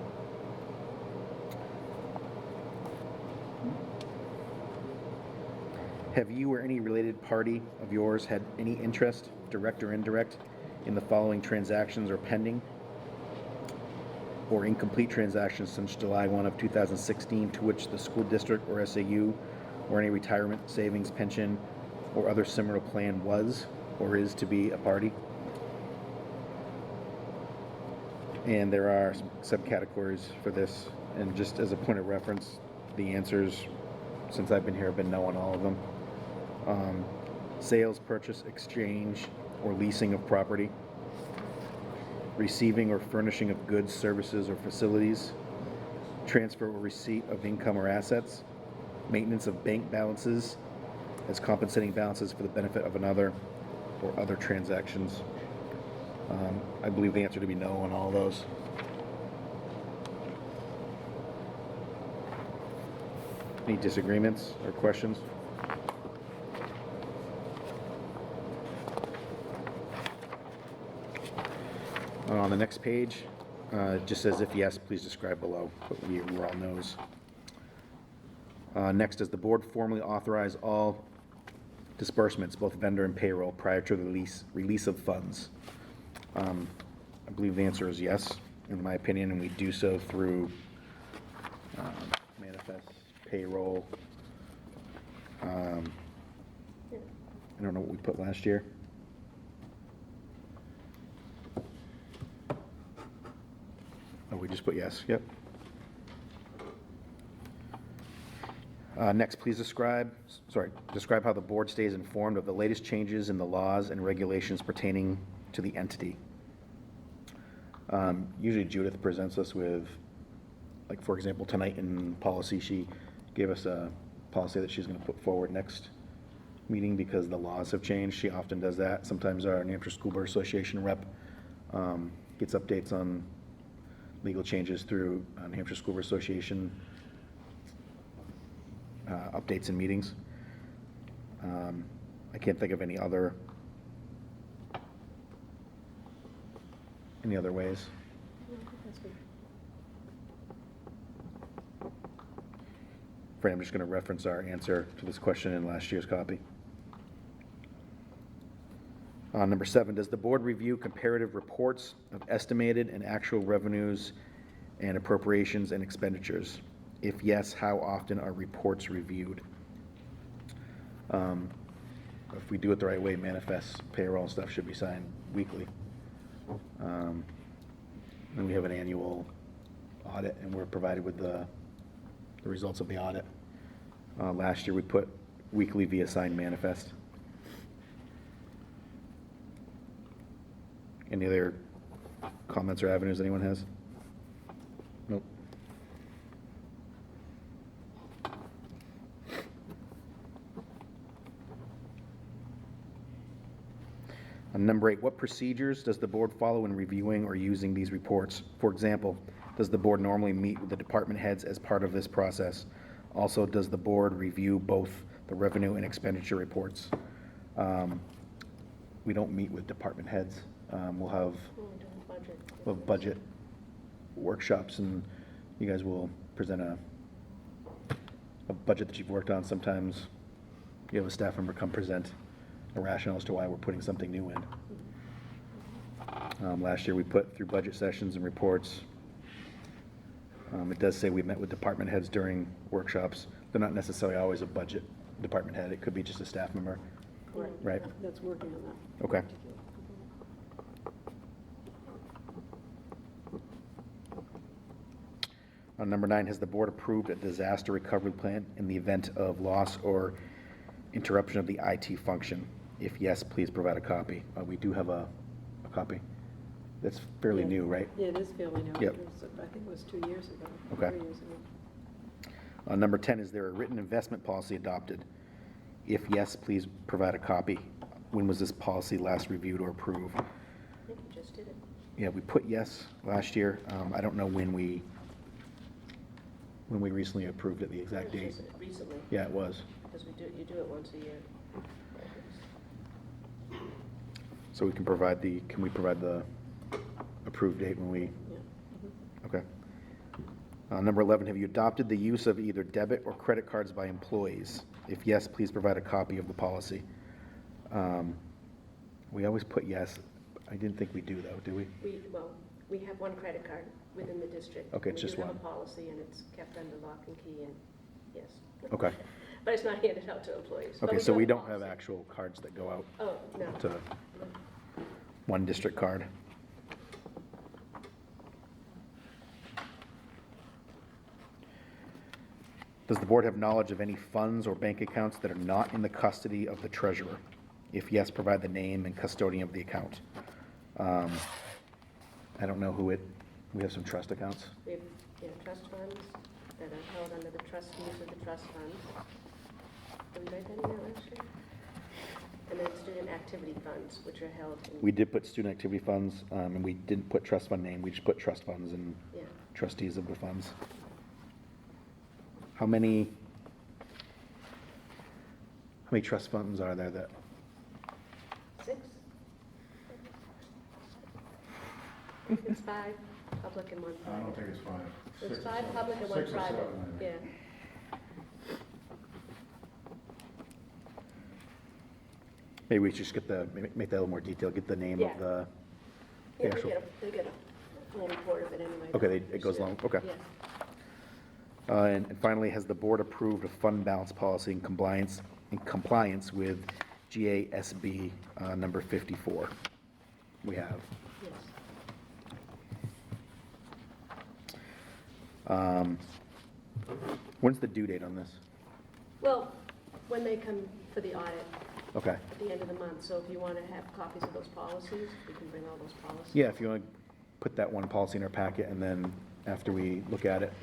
Have you or any related party of yours had any interest, direct or indirect, in the following transactions or pending or incomplete transactions since July 1 of 2016 to which the school district or SAU or any retirement savings, pension, or other similar plan was or is to be a party? And there are some subcategories for this, and just as a point of reference, the answers, since I've been here, have been no on all of them. Sales, purchase, exchange, or leasing of property, receiving or furnishing of goods, services, or facilities, transfer or receipt of income or assets, maintenance of bank balances as compensating balances for the benefit of another, or other transactions. I believe the answer to be no on all those. Any disagreements or questions? On the next page, it just says if yes, please describe below, but we're all no's. Next, does the board formally authorize all disbursements, both vendor and payroll, prior to the release of funds? I believe the answer is yes, in my opinion, and we do so through manifest, payroll. I don't know what we put last year. Oh, we just put yes, yep. Next, please describe how the board stays informed of the latest changes in the laws and regulations pertaining to the entity. Usually Judith presents us with, like, for example, tonight in policy, she gave us a policy that she's going to put forward next meeting because the laws have changed. She often does that. Sometimes our New Hampshire School Board Association rep gets updates on legal changes through New Hampshire School Board Association updates and meetings. I can't think of any other ways. That's good. Fran, I'm just going to reference our answer to this question in last year's copy. Number 7, does the board review comparative reports of estimated and actual revenues and appropriations and expenditures? If yes, how often are reports reviewed? If we do it the right way, manifest, payroll stuff should be signed weekly. And we have an annual audit, and we're provided with the results of the audit. Last year, we put weekly via signed manifest. Any other comments or avenues anyone has? Nope. Number 8, what procedures does the board follow in reviewing or using these reports? For example, does the board normally meet with the department heads as part of this process? Also, does the board review both the revenue and expenditure reports? We don't meet with department heads. We'll have budget workshops, and you guys will present a budget that you've worked on. Sometimes you have a staff member come present a rationale as to why we're putting something new in. Last year, we put through budget sessions and reports. It does say we met with department heads during workshops. They're not necessarily always a budget department head. It could be just a staff member. Right. That's working on that. Okay. Number 9, has the board approved a disaster recovery plan in the event of loss or interruption of the IT function? If yes, please provide a copy. We do have a copy. That's fairly Yeah. new, right? Yeah, it is fairly new. Yep. I think it was 2 years ago. Okay. 3 years ago. Number 10, is there a written investment policy adopted? If yes, please provide a copy. When was this policy last reviewed or approved? I think you just did it. Yeah, we put yes last year. I don't know when we recently approved it, the exact It date. was just recently, Yeah, it was. because you do it once a year. So we can provide can we provide the approved date when we, Yeah. okay. Number 11, have you adopted the use of either debit or credit cards by employees? If yes, please provide a copy of the policy. We always put yes. I didn't think we do though, do we? We have one credit card within the district. Okay, and it's just We do one. have a policy, and it's kept under lock and key, and yes. Okay. But it's not handed out to employees. But Okay, so do we a don't have policy. actual cards that go out Oh, no. to one district card. Does the board have knowledge of any funds or bank accounts that are not in the custody of the treasurer? If yes, provide the name and custodian of the account. I don't know we have some trust accounts. We have, trust funds that are held under the trustees of the trust funds. Did we write that in there last year? And then student activity funds, which are held in. We did put student activity funds, and we didn't put trust fund name, we just put trust funds and Yeah. trustees of the funds. How many trust funds are there that, 6? It's 5, public and 1 private. I don't think it's 5. It's 6 or 5 7. public and 1 6 or private, 7, I think. yeah. maybe we should just make that a little more detailed, get the name of Yeah. the Yeah, actual. they get a full report of it anyway. Okay, it goes along, okay. Yeah. And finally, has the board approved a fund balance policy in compliance with GASB number 54? We have. Yes. When's the due date on this? Well, when they come for the audit Okay. at the end of the month, so if you want to have copies of those policies, we can bring all those policies. Yeah, if you want to put that one policy in our packet, and then after we look at it,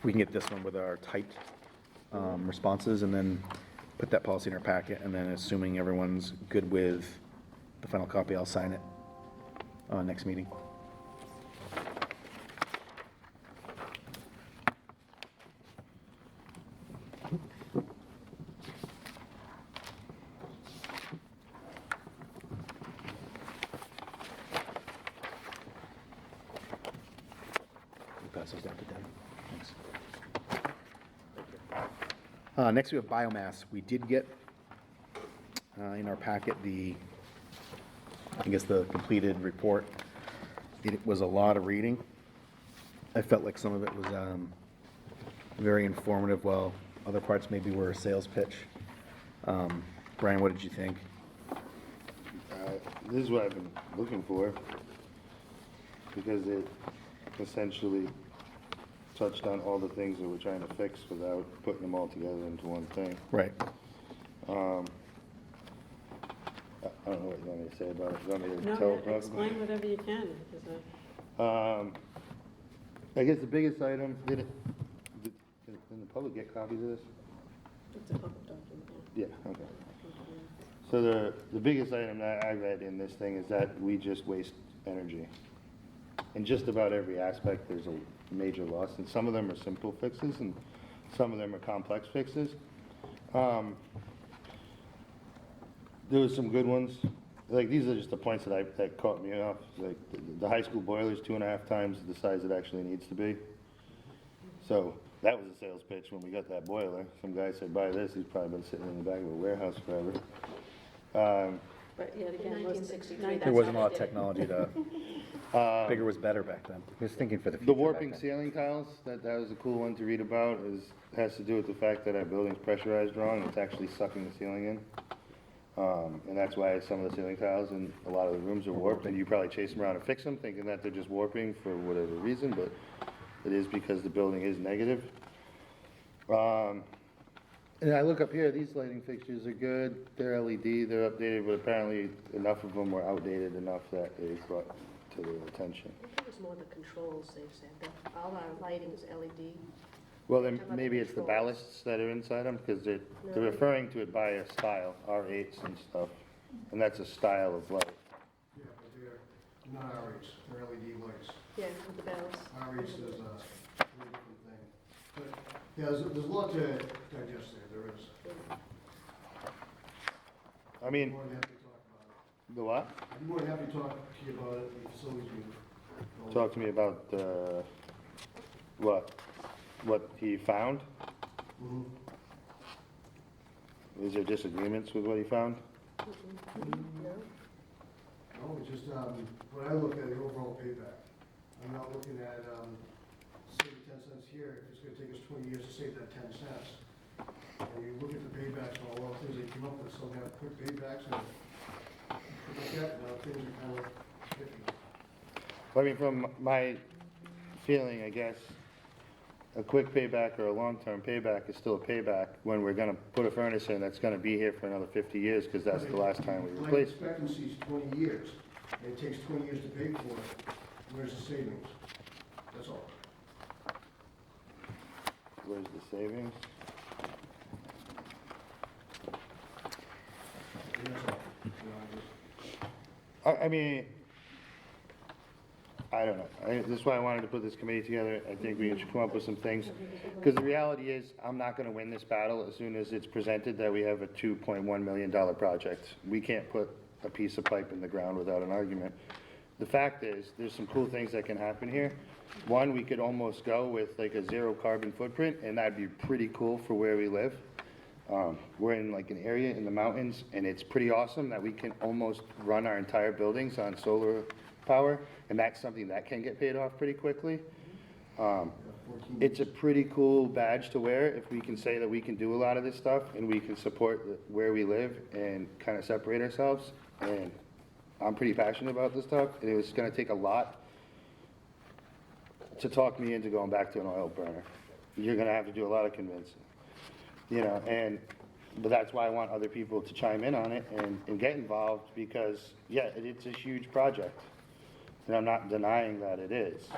we can get this one with our typed responses, and then put that policy in our packet, and then assuming everyone's good with the final copy, I'll sign it next meeting. Pass those down to Deb. Thanks. Next, we have biomass. We did get in our packet the completed report. It was a lot of reading. I felt like some of it was very informative, while other parts maybe were a sales pitch. Brian, what did you think? This is what I've been looking for, because it essentially touched on all the things that we're trying to fix without putting them all together into one thing. Right. I don't know what you want me to say about it. You want me to No, tell? yeah, talk about explain it? whatever you can, because I guess the biggest item, did the public get copies of this? it's a public document, Yeah, okay. yeah. So the biggest item that I read in this thing is that we just waste energy. In just about every aspect, there's a major loss, and some of them are simple fixes, and some of them are complex fixes. There was some good ones. Like, these are just the points that caught me off. Like, the high school boiler is 2.5 times the size it actually needs to be. So that was a sales pitch when we got that boiler. Some guy said, buy this. He's probably been sitting in the back of a warehouse forever. But yet again, In wasn't 1963, There wasn't a how lot they of did it. technology bigger was better back then. Just thinking for the future. The back warping then. ceiling tiles, that was a cool one to read about, has to do with the fact that our building's pressurized wrong, it's actually sucking the ceiling in. And that's why some of the ceiling tiles in a lot of the rooms are warped, and you probably chase them around and fix them, thinking that they're just warping for whatever reason, but it is because the building is negative. And I look up here, these lighting fixtures are good, they're LED, they're updated, but apparently enough of them were outdated enough that it was brought to their attention. I think it was more the controls, they've said, that all our lighting is LED. Well, then Talking about maybe the it's the controls. ballasts that are inside them, because they're No. referring to it by a style, R8s and stuff, and that's a style of light. Yeah, but they're not R8s, they're LED lights. Yeah, with the bells. R8s is a totally different thing. But, yeah, there's a lot to digest there is. I I'm mean, more than happy to talk about it. the what? I'm more than happy to talk to you about it, the facilities meeting. Talk to me about, what he found? Mhm. Is there disagreements with what he found? No? No, it's just, when I look at the overall payback, I'm not looking at, saving 10 cents here, if it's gonna take us 20 years to save that 10 cents. And you look at the paybacks and all the things they came up with, some have quick paybacks and like that, now things are kind of iffy. I mean, from my feeling, I guess, a quick payback or a long-term payback is still a payback when we're gonna put a furnace in that's gonna be here for another 50 years, because that's the last time we Life replace it. expectancy is 20 years, and it takes 20 years to pay for it. Where's the savings? That's all. Where's the savings? And that's all. You know, I mean, I don't know. This is why I wanted to put this committee together. I think we should come up with some things. Because the reality is, I'm not gonna win this battle as soon as it's presented that we have a $2.1 million project. We can't put a piece of pipe in the ground without an argument. The fact is, there's some cool things that can happen here. One, we could almost go with like a zero carbon footprint, and that'd be pretty cool for where we live. We're in like an area in the mountains, and it's pretty awesome that we can almost run our entire buildings on solar power, and that's something that can get paid off pretty quickly. It's a pretty cool badge to wear if we can say that we can do a lot of this stuff, and we can support where we live and kind of separate ourselves. And I'm pretty passionate about this stuff, and it was gonna take a lot to talk me into going back to an oil burner. You're gonna have to do a lot of convincing, you know, but that's why I want other people to chime in on it and get involved, because, yeah, it's a huge project. And I'm not denying that it is.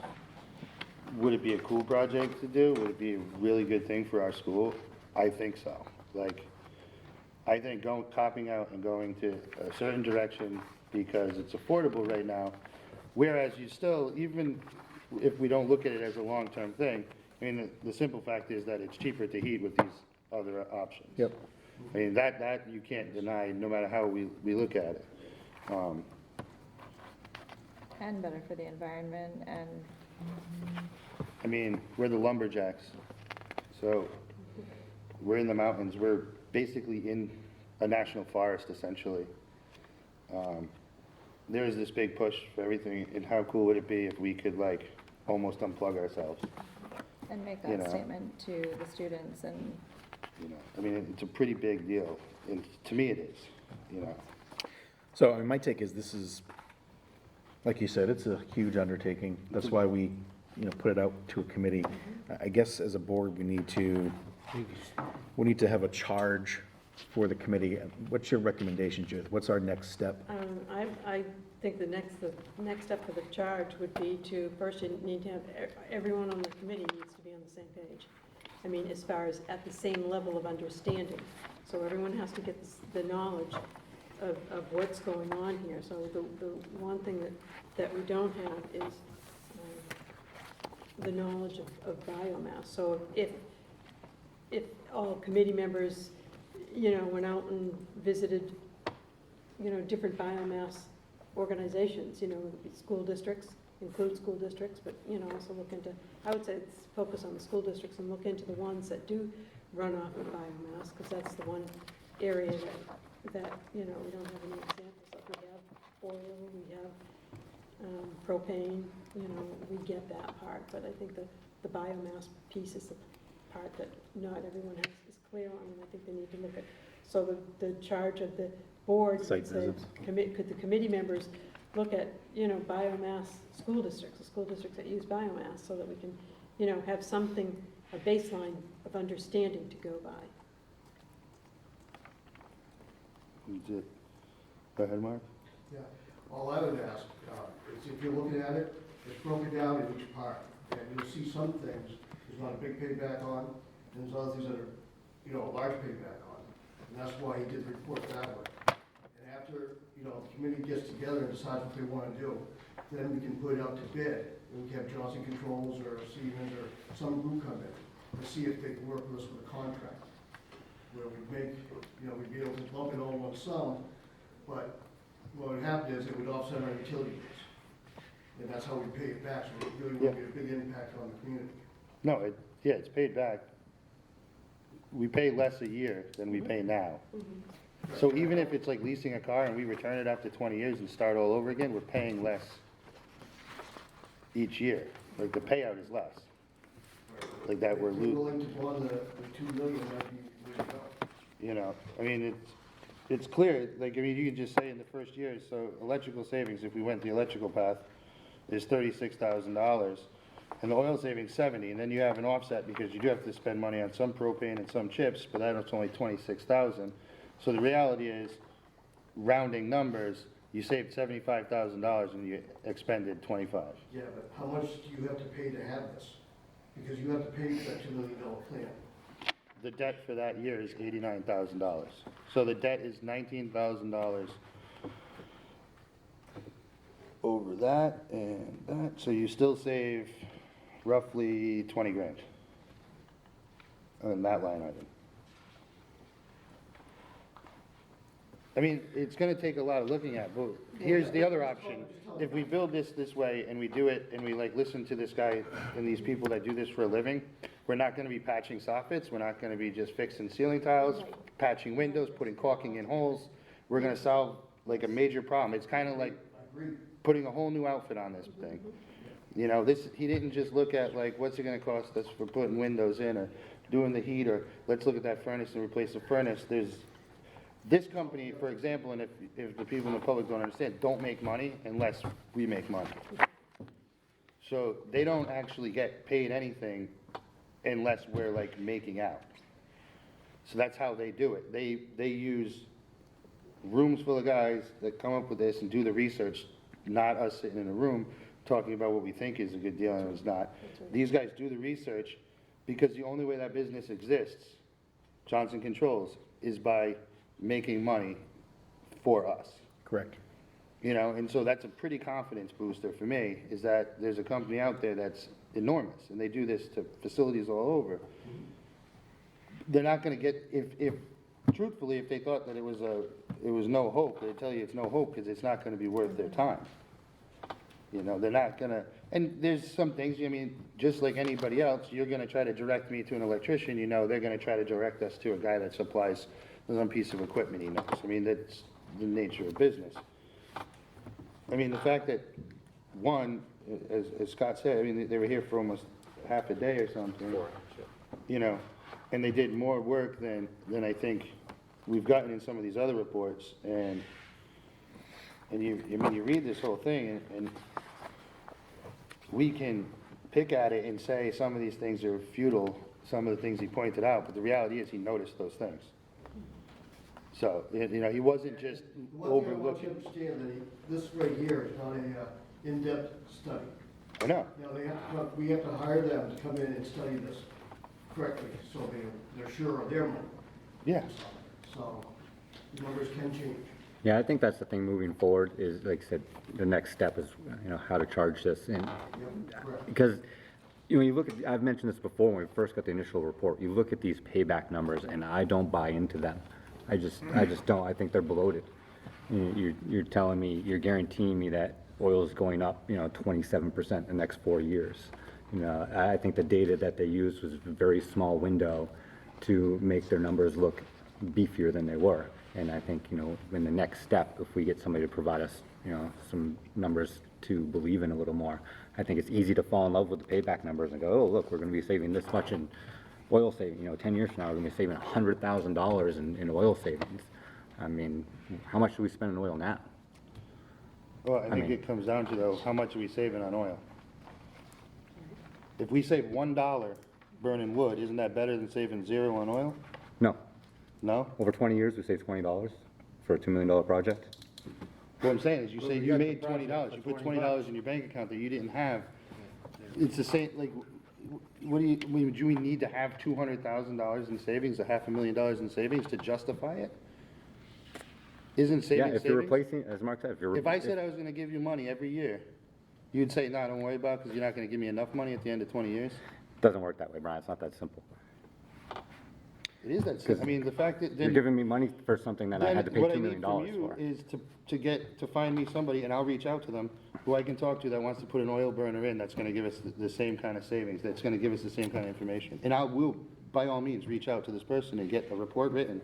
Would it be a cool project to do? Would it be a really good thing for our school? I think so. Like, I think copping out and going to a certain direction because it's affordable right now, whereas you still, even if we don't look at it as a long-term thing, I mean, the simple fact is that it's cheaper to heat with these other options. Yep. I mean, that you can't deny, no matter how we look at it. And better for the environment and I mean, we're the lumberjacks, so we're in the mountains. We're basically in a national forest, essentially. There is this big push for everything, and how cool would it be if we could, like, almost unplug ourselves? make You that know. statement to the students and You know, I mean, it's a pretty big deal, and to me it is, you know. So, I mean, my take is this is, like you said, it's a huge undertaking. That's why we, put it out to a committee. I guess as a board, we need to have a charge for the committee. What's your recommendation, Judith? What's our next step? I think the next step for the charge would be to, first you need to have, everyone on the committee needs to be on the same page. I mean, as far as at the same level of understanding. So everyone has to get the knowledge of what's going on here. So the one thing that we don't have is the knowledge of biomass. So if all committee members, went out and visited, different biomass organizations, school districts, include school districts, but, also look into, I would say it's focus on the school districts and look into the ones that do run off of biomass, because that's the one area that, we don't have any examples of. We have oil, we have propane, we get that part, but I think the biomass piece is the part that not everyone is clear on, and I think they need to look at. So the charge of the board Site could say, visits. could the committee members look at, biomass school districts, the school districts that use biomass, so that we can, have something, a baseline of understanding to go by. That's it. Go ahead, Mark. Yeah, all I would ask, is if you're looking at it, it's broken down in each part, and you'll see some things, there's not a big payback on, and there's other things that are, a large payback on, and that's why he did the report that way. And after, the committee gets together and decides what they wanna do, then we can put it out to bid, and we can have Johnson Controls or Siemens or some group come in, and see if they can work with us with a contract, where we make, we'd be able to lump it all in one sum, but what would happen is it would offset our utility bills. And that's how we pay it back, so it really won't be a big impact on the community. No, it's paid back. We pay less a year than we pay now. So even if it's like leasing a car and we return it after 20 years and start all over again, we're paying less each year. Like the payout is less. Like that we're If you're losing. willing to bond the 2 million, that'd be the way to go. I mean, it's clear, like, you can just say in the first year, so electrical savings, if we went the electrical path, is $36,000, and the oil savings 70, and then you have an offset because you do have to spend money on some propane and some chips, but that's only 26,000. So the reality is, rounding numbers, you saved $75,000 and you expended 25. Yeah, but how much do you have to pay to have this? Because you have to pay for that $2 million plan. The debt for that year is $89,000. So the debt is $19,000 over that and that, so you still save roughly 20 grand on that line item. I mean, it's gonna take a lot of looking at, but here's the other option. If we build this way and we do it and we listen to this guy and these people that do this for a living, we're not gonna be patching soffits, we're not gonna be just fixing ceiling tiles, patching windows, putting caulking in holes. We're gonna solve a major problem. It's kinda like putting a whole new outfit on this thing. He didn't just look at what's it gonna cost us for putting windows in or doing the heat, or let's look at that furnace and replace the furnace. This company, for example, and if the people in the public don't understand, don't make money unless we make money. So they don't actually get paid anything unless we're making out. So that's how they do it. They use rooms full of guys that come up with this and do the research, not us sitting in a room talking about what we think is a good deal and it's not. These guys do the research because the only way that business exists, Johnson Controls, is by making money for us. Correct. And so that's a pretty confidence booster for me, is that there's a company out there that's enormous, and they do this to facilities all over. They're not gonna get, if truthfully, if they thought that it was no hope, they'd tell you it's no hope, because it's not gonna be worth their time. They're not gonna, and there's some things, just like anybody else, you're gonna try to direct me to an electrician, they're gonna try to direct us to a guy that supplies some piece of equipment he knows. That's the nature of business. The fact that, one, as Scott said, they were here for almost half a day or something. And they did more work than I think we've gotten in some of these other reports. And you read this whole thing, and we can pick at it and say some of these things are futile, some of the things he pointed out, but the reality is he noticed those things. So, he wasn't just One thing I want you overlooking. to understand that this right here is not a in-depth study. I know. We have to hire them to come in and study this correctly, so they're sure of their money. Yeah. So, numbers can change. Yeah, I think that's the thing moving forward is, like I said, the next step is, how to charge this. And Yep, correct. because, when you look at, I've mentioned this before when we first got the initial report, you look at these payback numbers and I don't buy into them. I just don't. I think they're bloated. You're telling me, you're guaranteeing me that oil is going up, 27% the next 4 years. I think the data that they used was a very small window to make their numbers look beefier than they were. And I think, in the next step, if we get somebody to provide us, some numbers to believe in a little more, I think it's easy to fall in love with the payback numbers and go, oh, look, we're going to be saving this much in oil saving. 10 years from now, we're going to be saving $100,000 in oil savings. I mean, how much do we spend on oil now? Well, I think mean- it comes down to though, how much are we saving on oil? If we save $1 burning wood, isn't that better than saving 0 on oil? No. No? Over 20 years, we saved $20 for a $2 million project. What I'm saying is, you Well, say we you got the made $20, project you for put $20 $20 in your bank account that you didn't have. It's the same, like, what do you, I mean, do we need to have $200,000 in savings, $500,000 in savings to justify it? Isn't Yeah, savings if you're savings? replacing, as Mark said, if you're. If I said I was gonna give you money every year, you'd say, no, don't worry about it, because you're not gonna give me enough money at the end of 20 years? Doesn't work that way, Brian, it's not that simple. It is that, simple. I mean, the fact that You're then. giving me money for something that I had to pay Then $2 million what I need from for. you is to find me somebody, and I'll reach out to them, who I can talk to that wants to put an oil burner in, that's gonna give us the same kind of savings, that's gonna give us the same kind of information. And I will, by all means, reach out to this person and get a report written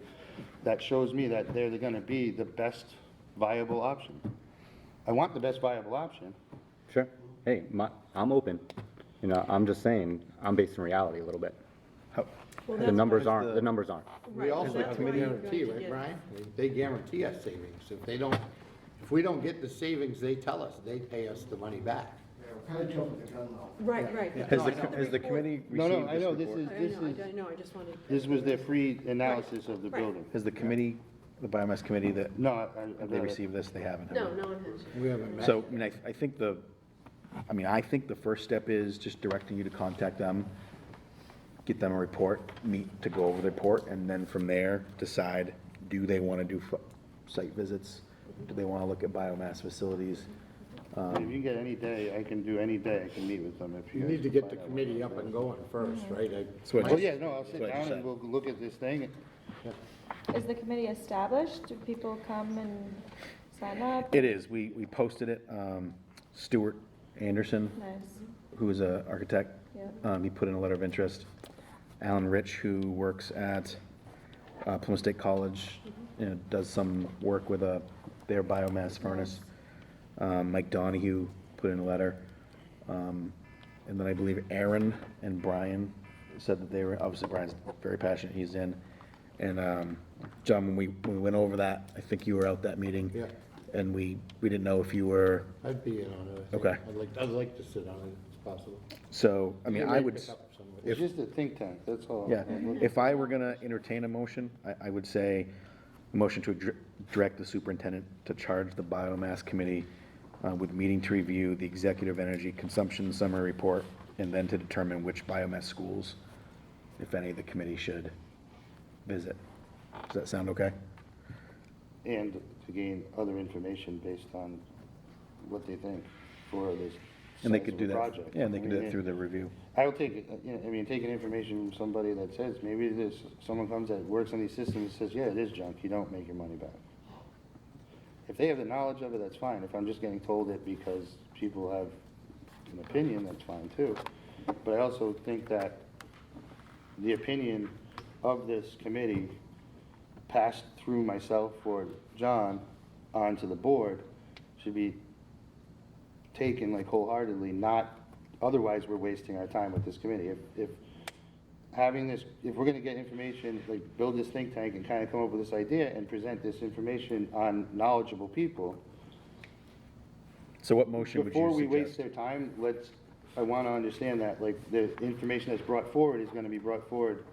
that shows me that they're gonna be the best viable option. I want the best viable option. Sure. Hey, I'm open. You know, I'm just saying, I'm based in reality a little bit. Well, The that's numbers why- aren't, the numbers aren't. We Right, also that's have why a you're guarantee, going to right, get- Brian? They guarantee us savings. If we don't get the savings they tell us, they pay us the money back. Yeah, we're kind of jumping the gun now. Right, right. Has because the, has the committee No, no, received I know, this this report? is, I know, I just wanted. this was their free analysis of the Right. building. Has the committee, the biomass committee, that, No, have they received this? They haven't. have No, they? no one has. We haven't met. So, I mean, I think the first step is just directing you to contact them, get them a report, meet to go over the report, and then from there, decide, do they want to do site visits? Do they want to look at biomass facilities? If you can get any day, I can do any day, I can meet with them if you. You need to get the committee up and going first, right? That's what I Well, just- yeah, no, I'll sit that's what I just down and said. we'll look at this thing. Is the committee established? Do people come and sign up? It is, we posted it, Stuart Anderson, Nice, who is an architect, yeah. he put in a letter of interest. Alan Rich, who works at Plymouth State College, you know, does some work with their biomass furnace. Mike Donahue put in a letter. And then I believe Aaron and Brian said that they were, obviously Brian's very passionate, he's in. And John, when we went over that, I think you were out that meeting. Yeah. And we didn't know if you were, I'd be in on it. I think. Okay. I'd like to sit on it if it's possible. so, I mean, You I may would. pick up some of it. It's just a think tank, that's all. Yeah, if I were gonna entertain a motion, I would say, a motion to direct the superintendent to charge the biomass committee with meeting to review the executive energy consumption summary report, and then to determine which biomass schools, if any, the committee should visit. Does that sound okay? And to gain other information based on what they think for this And they size could of do a that, project. yeah, and they I could do mean, that through the review. I'll take it, you know, I mean, taking information from somebody that says, maybe this, someone comes that works on these systems and says, yeah, it is junk, you don't make your money back. If they have the knowledge of it, that's fine. If I'm just getting told it because people have an opinion, that's fine too. But I also think that the opinion of this committee passed through myself or John onto the board should be taken like wholeheartedly, not, otherwise we're wasting our time with this committee. If having this, if we're gonna get information, like build this think tank and kind of come up with this idea and present this information on knowledgeable people, So what motion would before you we waste suggest? their time, I wanna understand that, like, the information that's brought forward is gonna be brought forward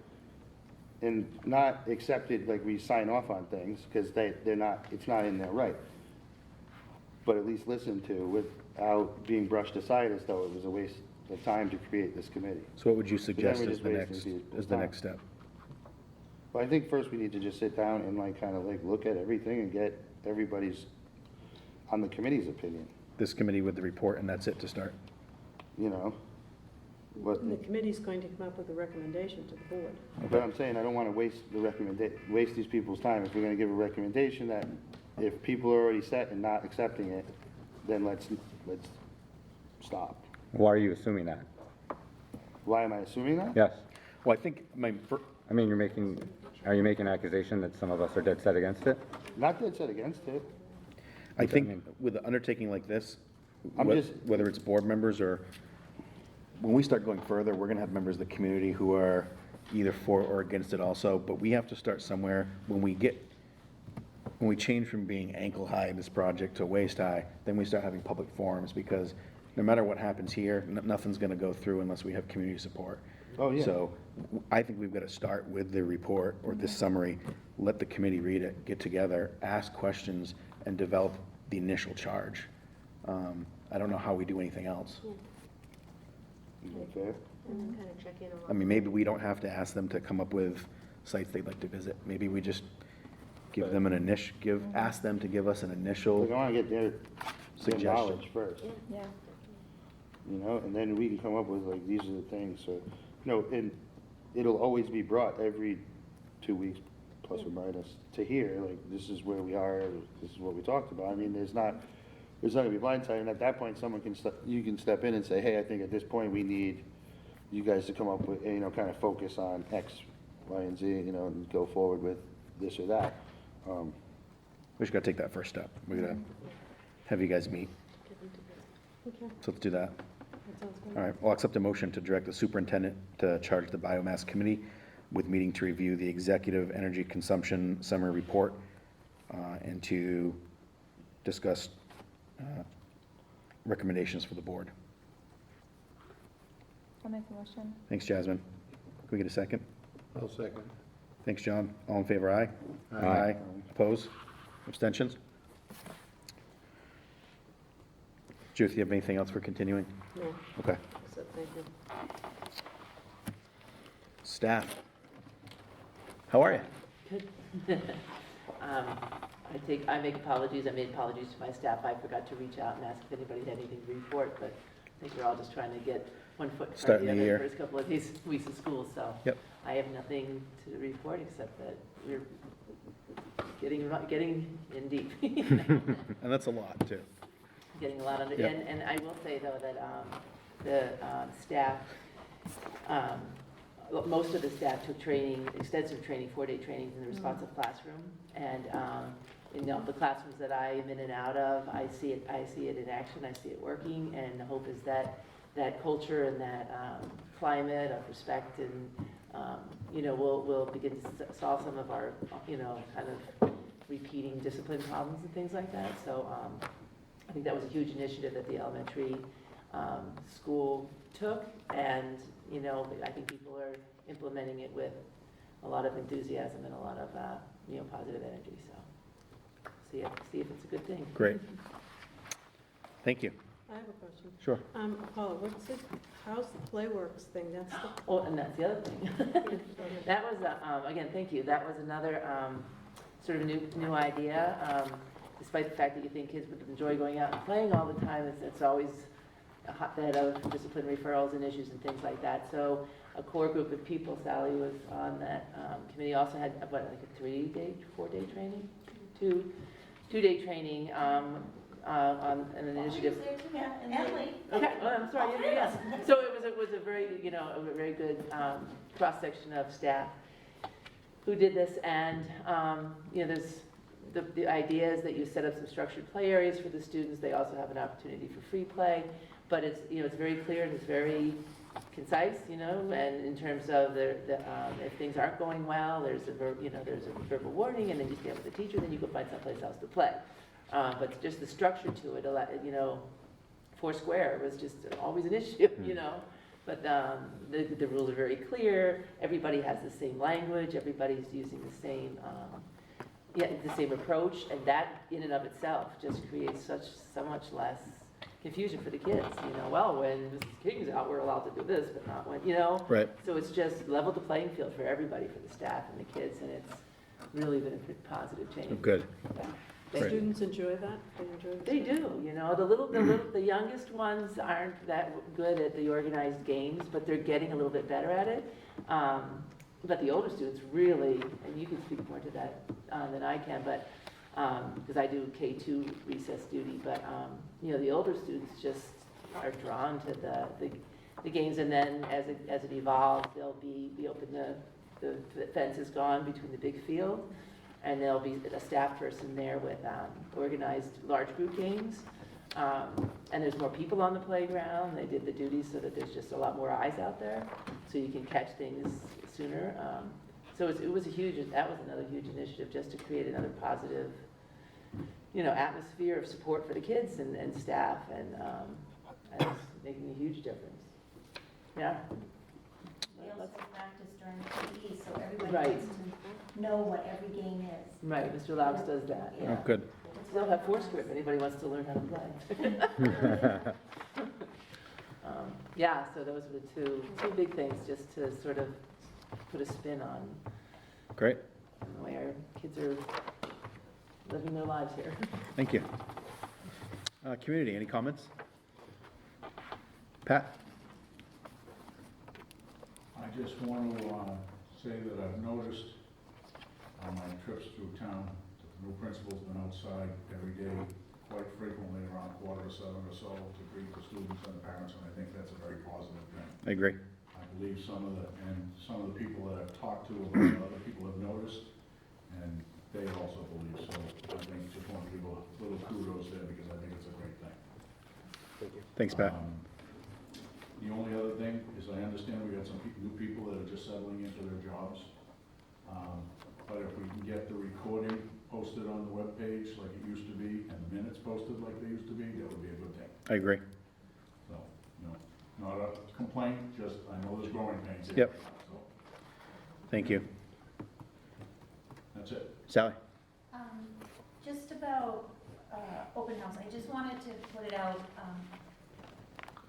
and not accepted, like we sign off on things, because they're not, it's not in their right. But at least listened to without being brushed aside as though it was a waste of time to create this committee. So what would you suggest we're as just the wasting next, people's as the time. next step? But I think first we need to just sit down and like, kind of like look at everything and get everybody's, on the committee's opinion, This committee with the report, and that's it to start? you know? What, And the committee's going to come up with a recommendation to the board. but I'm saying I don't want to waste these people's time. If we're going to give a recommendation that if people are already set and not accepting it, then let's stop. Why are you assuming that? Why am I assuming that? Yes. Well, I think, I mean, are you making an accusation that some of us are dead set against it? Not dead set against it. I think with an undertaking like this, I'm just- whether it's board members or, when we start going further, we're gonna have members of the community who are either for or against it also, but we have to start somewhere. When we get when we change from being ankle high in this project to waist high, then we start having public forums, because no matter what happens here, nothing's gonna go through unless we have community support. Oh, yeah. So I think we've got to start with the report or this summary, let the committee read it, get together, ask questions, and develop the initial charge. I don't know how we do anything else. Is that fair? And then kind of check in I on. mean, maybe we don't have to ask them to come up with sites they'd like to visit. Maybe we just give them ask them to give us an Like, I initial, wanna get their Suggestion. knowledge first, Yeah. you know, and then we can come up with like, these are the things, so, and it'll always be brought every 2 weeks, plus or minus, to hear, like, this is where we are, this is what we talked about. I mean, there's not gonna be blindsided, and at that point, you can step in and say, hey, I think at this point, we need you guys to come up with, kind of focus on X, Y, and Z, and go forward with this or that. we just got to take that first step. We're gonna have you guys meet. Okay, So let's do that. that sounds good. All right, I'll accept a motion to direct the superintendent to charge the biomass committee with meeting to review the executive energy consumption summary report and to discuss recommendations for the board. I'll make the motion. Thanks, Jasmine. Can we get a second? I'll second. Thanks, John. All in favor, aye? Aye. Oppose? Abstentions? Judith, you have anything else for continuing? No, Okay. so thank you. Staff? How are you? Good. I make apologies, I made apologies to my staff, I forgot to reach out and ask if anybody had anything to report, but I think we're all just trying to get one foot in front Start of in the the other year. first couple of weeks of school, so. Yep. I have nothing to report except that we're getting in deep. And that's a lot, too. Getting a lot under, Yeah. and I will say though that the staff, most of the staff took training, extensive training, 4-day trainings in the responsive classroom. And, the classrooms that I am in and out of, I see it in action, I see it working. And the hope is that that culture and that climate of respect and, we'll begin to solve some of our, kind of repeating discipline problems and things like that. So, I think that was a huge initiative that the elementary school took, and, I think people are implementing it with a lot of enthusiasm and a lot of, positive energy, so see if it's a good thing. Great. Thank you. I have a question. Sure. Paula, how's the Playworks thing? That's the. Oh, and that's the other thing. That was, again, thank you, that was another sort of new idea. Despite the fact that you think kids would enjoy going out and playing all the time, it's always a hotbed of discipline referrals and issues and things like that. So a core group of people, Sally was on that committee, also had, like a 3-day, 4-day training? 2-day training on an initiative. Okay, well, I'm sorry, yes. So it was a very, a very good cross-section of staff who did this, and, there's the idea is that you set up some structured play areas for the students. They also have an opportunity for free play, but it's, it's very clear and it's very concise, and in terms of if things aren't going well, there's a verbal warning, and then you stand with the teacher, then you go find someplace else to play. But just the structure to it, Foursquare was just always an issue, But the rules are very clear. Everybody has the same language. Everybody's using the same approach, and that in and of itself just creates so much less confusion for the kids. Well, when Mrs. King's out, we're allowed to do this, but not when, Right. So it's just leveled the playing field for everybody, for the staff and the kids, and it's really been a positive change. Good. Yeah. The Great. students enjoy that? They enjoy the They stuff? do, the youngest ones aren't that good at the organized games, but they're getting a little bit better at it. But the older students really, and you can speak more to that than I can, but, because I do K2 recess duty, but, the older students just are drawn to the games, and then as it evolves, we open the fence is gone between the big field, and there'll be a staff person there with organized large group games. And there's more people on the playground. They did the duties so that there's just a lot more eyes out there, so you can catch things sooner. So that was another huge initiative, just to create another positive atmosphere of support for the kids and staff, and it's making a huge difference. Yeah. We also practice during PE, so everybody Right. gets to know what every game is. Right, Mr. Laus does that. Yeah. Oh, good. Still have Foursquare if anybody wants to learn how to play. Yeah, so those are the two big things, just to sort of put a spin on Great. the way our kids are living their lives here. Thank you. Community, any comments? Pat? I just want to say that I've noticed on my trips through town that the new principal's been outside every day, quite frequently around 6:45 or so, to greet the students and the parents, and I think that's a very positive thing. I agree. I believe some of the people that I've talked to, other people have noticed, and they also believe so. I think just want to give a little kudos there because I think it's a great thing. Thank you. Thanks, Pat. The only other thing is I understand we got some new people that are just settling into their jobs. But if we can get the recording posted on the webpage like it used to be, and the minutes posted like they used to be, that would be a good thing. I agree. So, not a complaint, just I know there's growing pains here. Yep. So, Thank you. that's it. Sally? Just about open house, I just wanted to put it out,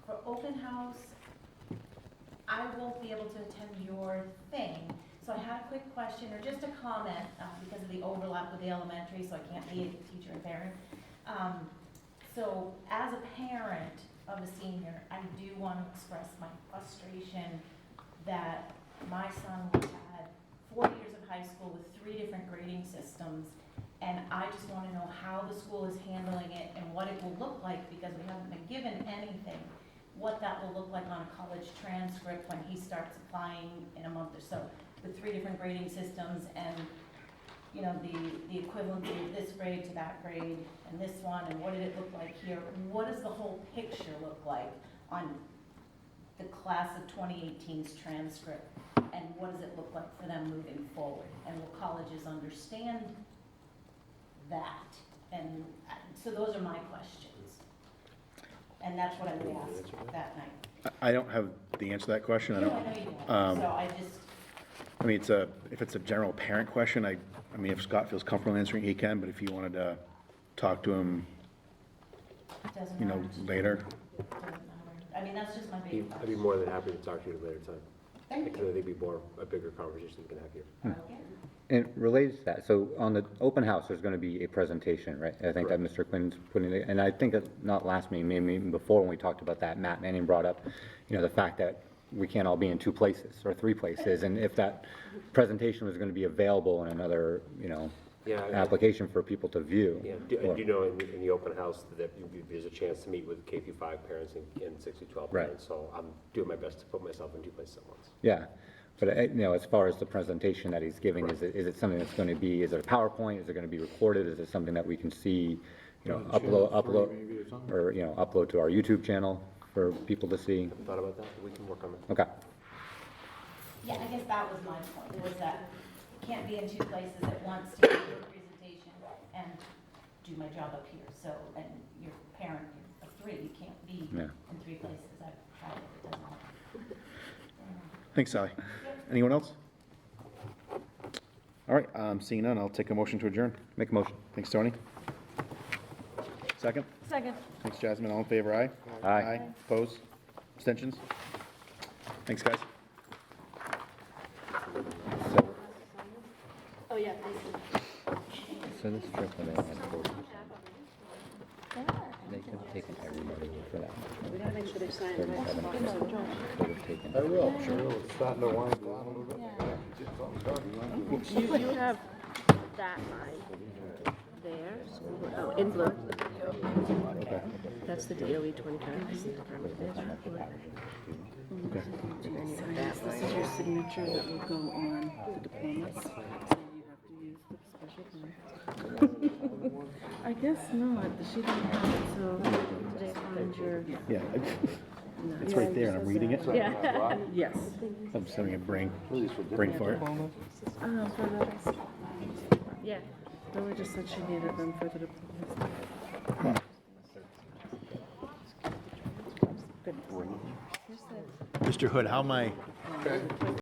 for open house, I won't be able to attend your thing, so I had a quick question, or just a comment, because of the overlap with the elementary, so I can't be a teacher and parent. So as a parent of a senior, I do want to express my frustration that my son had 4 years of high school with 3 different grading systems, and I just want to know how the school is handling it and what it will look like, because we haven't been given anything, what that will look like on a college transcript when he starts applying in a month or so, with 3 different grading systems and, the equivalency of this grade to that grade and this one, and what did it look like here? What does the whole picture look like on the class of 2018's transcript? And what does it look like for them moving forward? And will colleges understand that? And so those are my questions. And that's what I would ask that night. I don't have the answer to that question. I No, don't. I know you don't, so I just, I mean, if it's a general parent question, I mean, if Scott feels comfortable answering, he can, but if you wanted to talk to him, it doesn't matter. later. Doesn't matter. I mean, that's just my big I'd be question. more than happy to talk to you at a later time. Thank Because I think it'd be a bigger conversation we can have here. Okay. And related to that, so on the open house, there's going to be a presentation, right? I think that Mr. Quinn's putting it, and I think that not last meeting, maybe even before when we talked about that, Matt Manning brought up, the fact that we can't all be in 2 places or 3 places, and if that presentation was going to be available in another, Yeah, application for people to view. Yeah, do you know in the open house that there's a chance to meet with K through 5 parents and 6 through 12 Right. parents? So I'm doing my best to put myself in 2 places at once. Yeah, but as far as the presentation that he's giving, is it something that's going to be, is it a PowerPoint, is it going to be recorded, is it something that we can see, upload, or, upload to our YouTube channel for people to see? Haven't thought about that, but we can work on it. Okay, Yeah, I guess that was my point, was that you can't be in 2 places at once to give a presentation and do my job up here. So, and you're a parent of 3, you can't be Yeah. in 3 places. I've tried it, it doesn't work. Thanks, Sally. Anyone else? All right, seeing none, I'll take a motion to adjourn. make a motion. Thanks, Tony. Second? Second. Thanks, Jasmine. All in favor, aye? Aye. Opposed? Abstentions? Thanks, guys. Oh, yeah, thank you. So this trip when they had 4, they could have taken everybody for that. We gotta make sure they sign it. 37 They would have taken. I will, sure, it's starting to wind down a little bit. You have that line there, oh, in blue. That's the DOE 25. This is your signature that will go on the diplomas, so you have to use the special pen. I guess not, she didn't have it, so they find your. Yeah, it's right there, and I'm reading it. Yeah, yes. I'm just having a brain fart. For the, yeah. Billy just said she needed them for the diplomas. Mr. Hood, how am I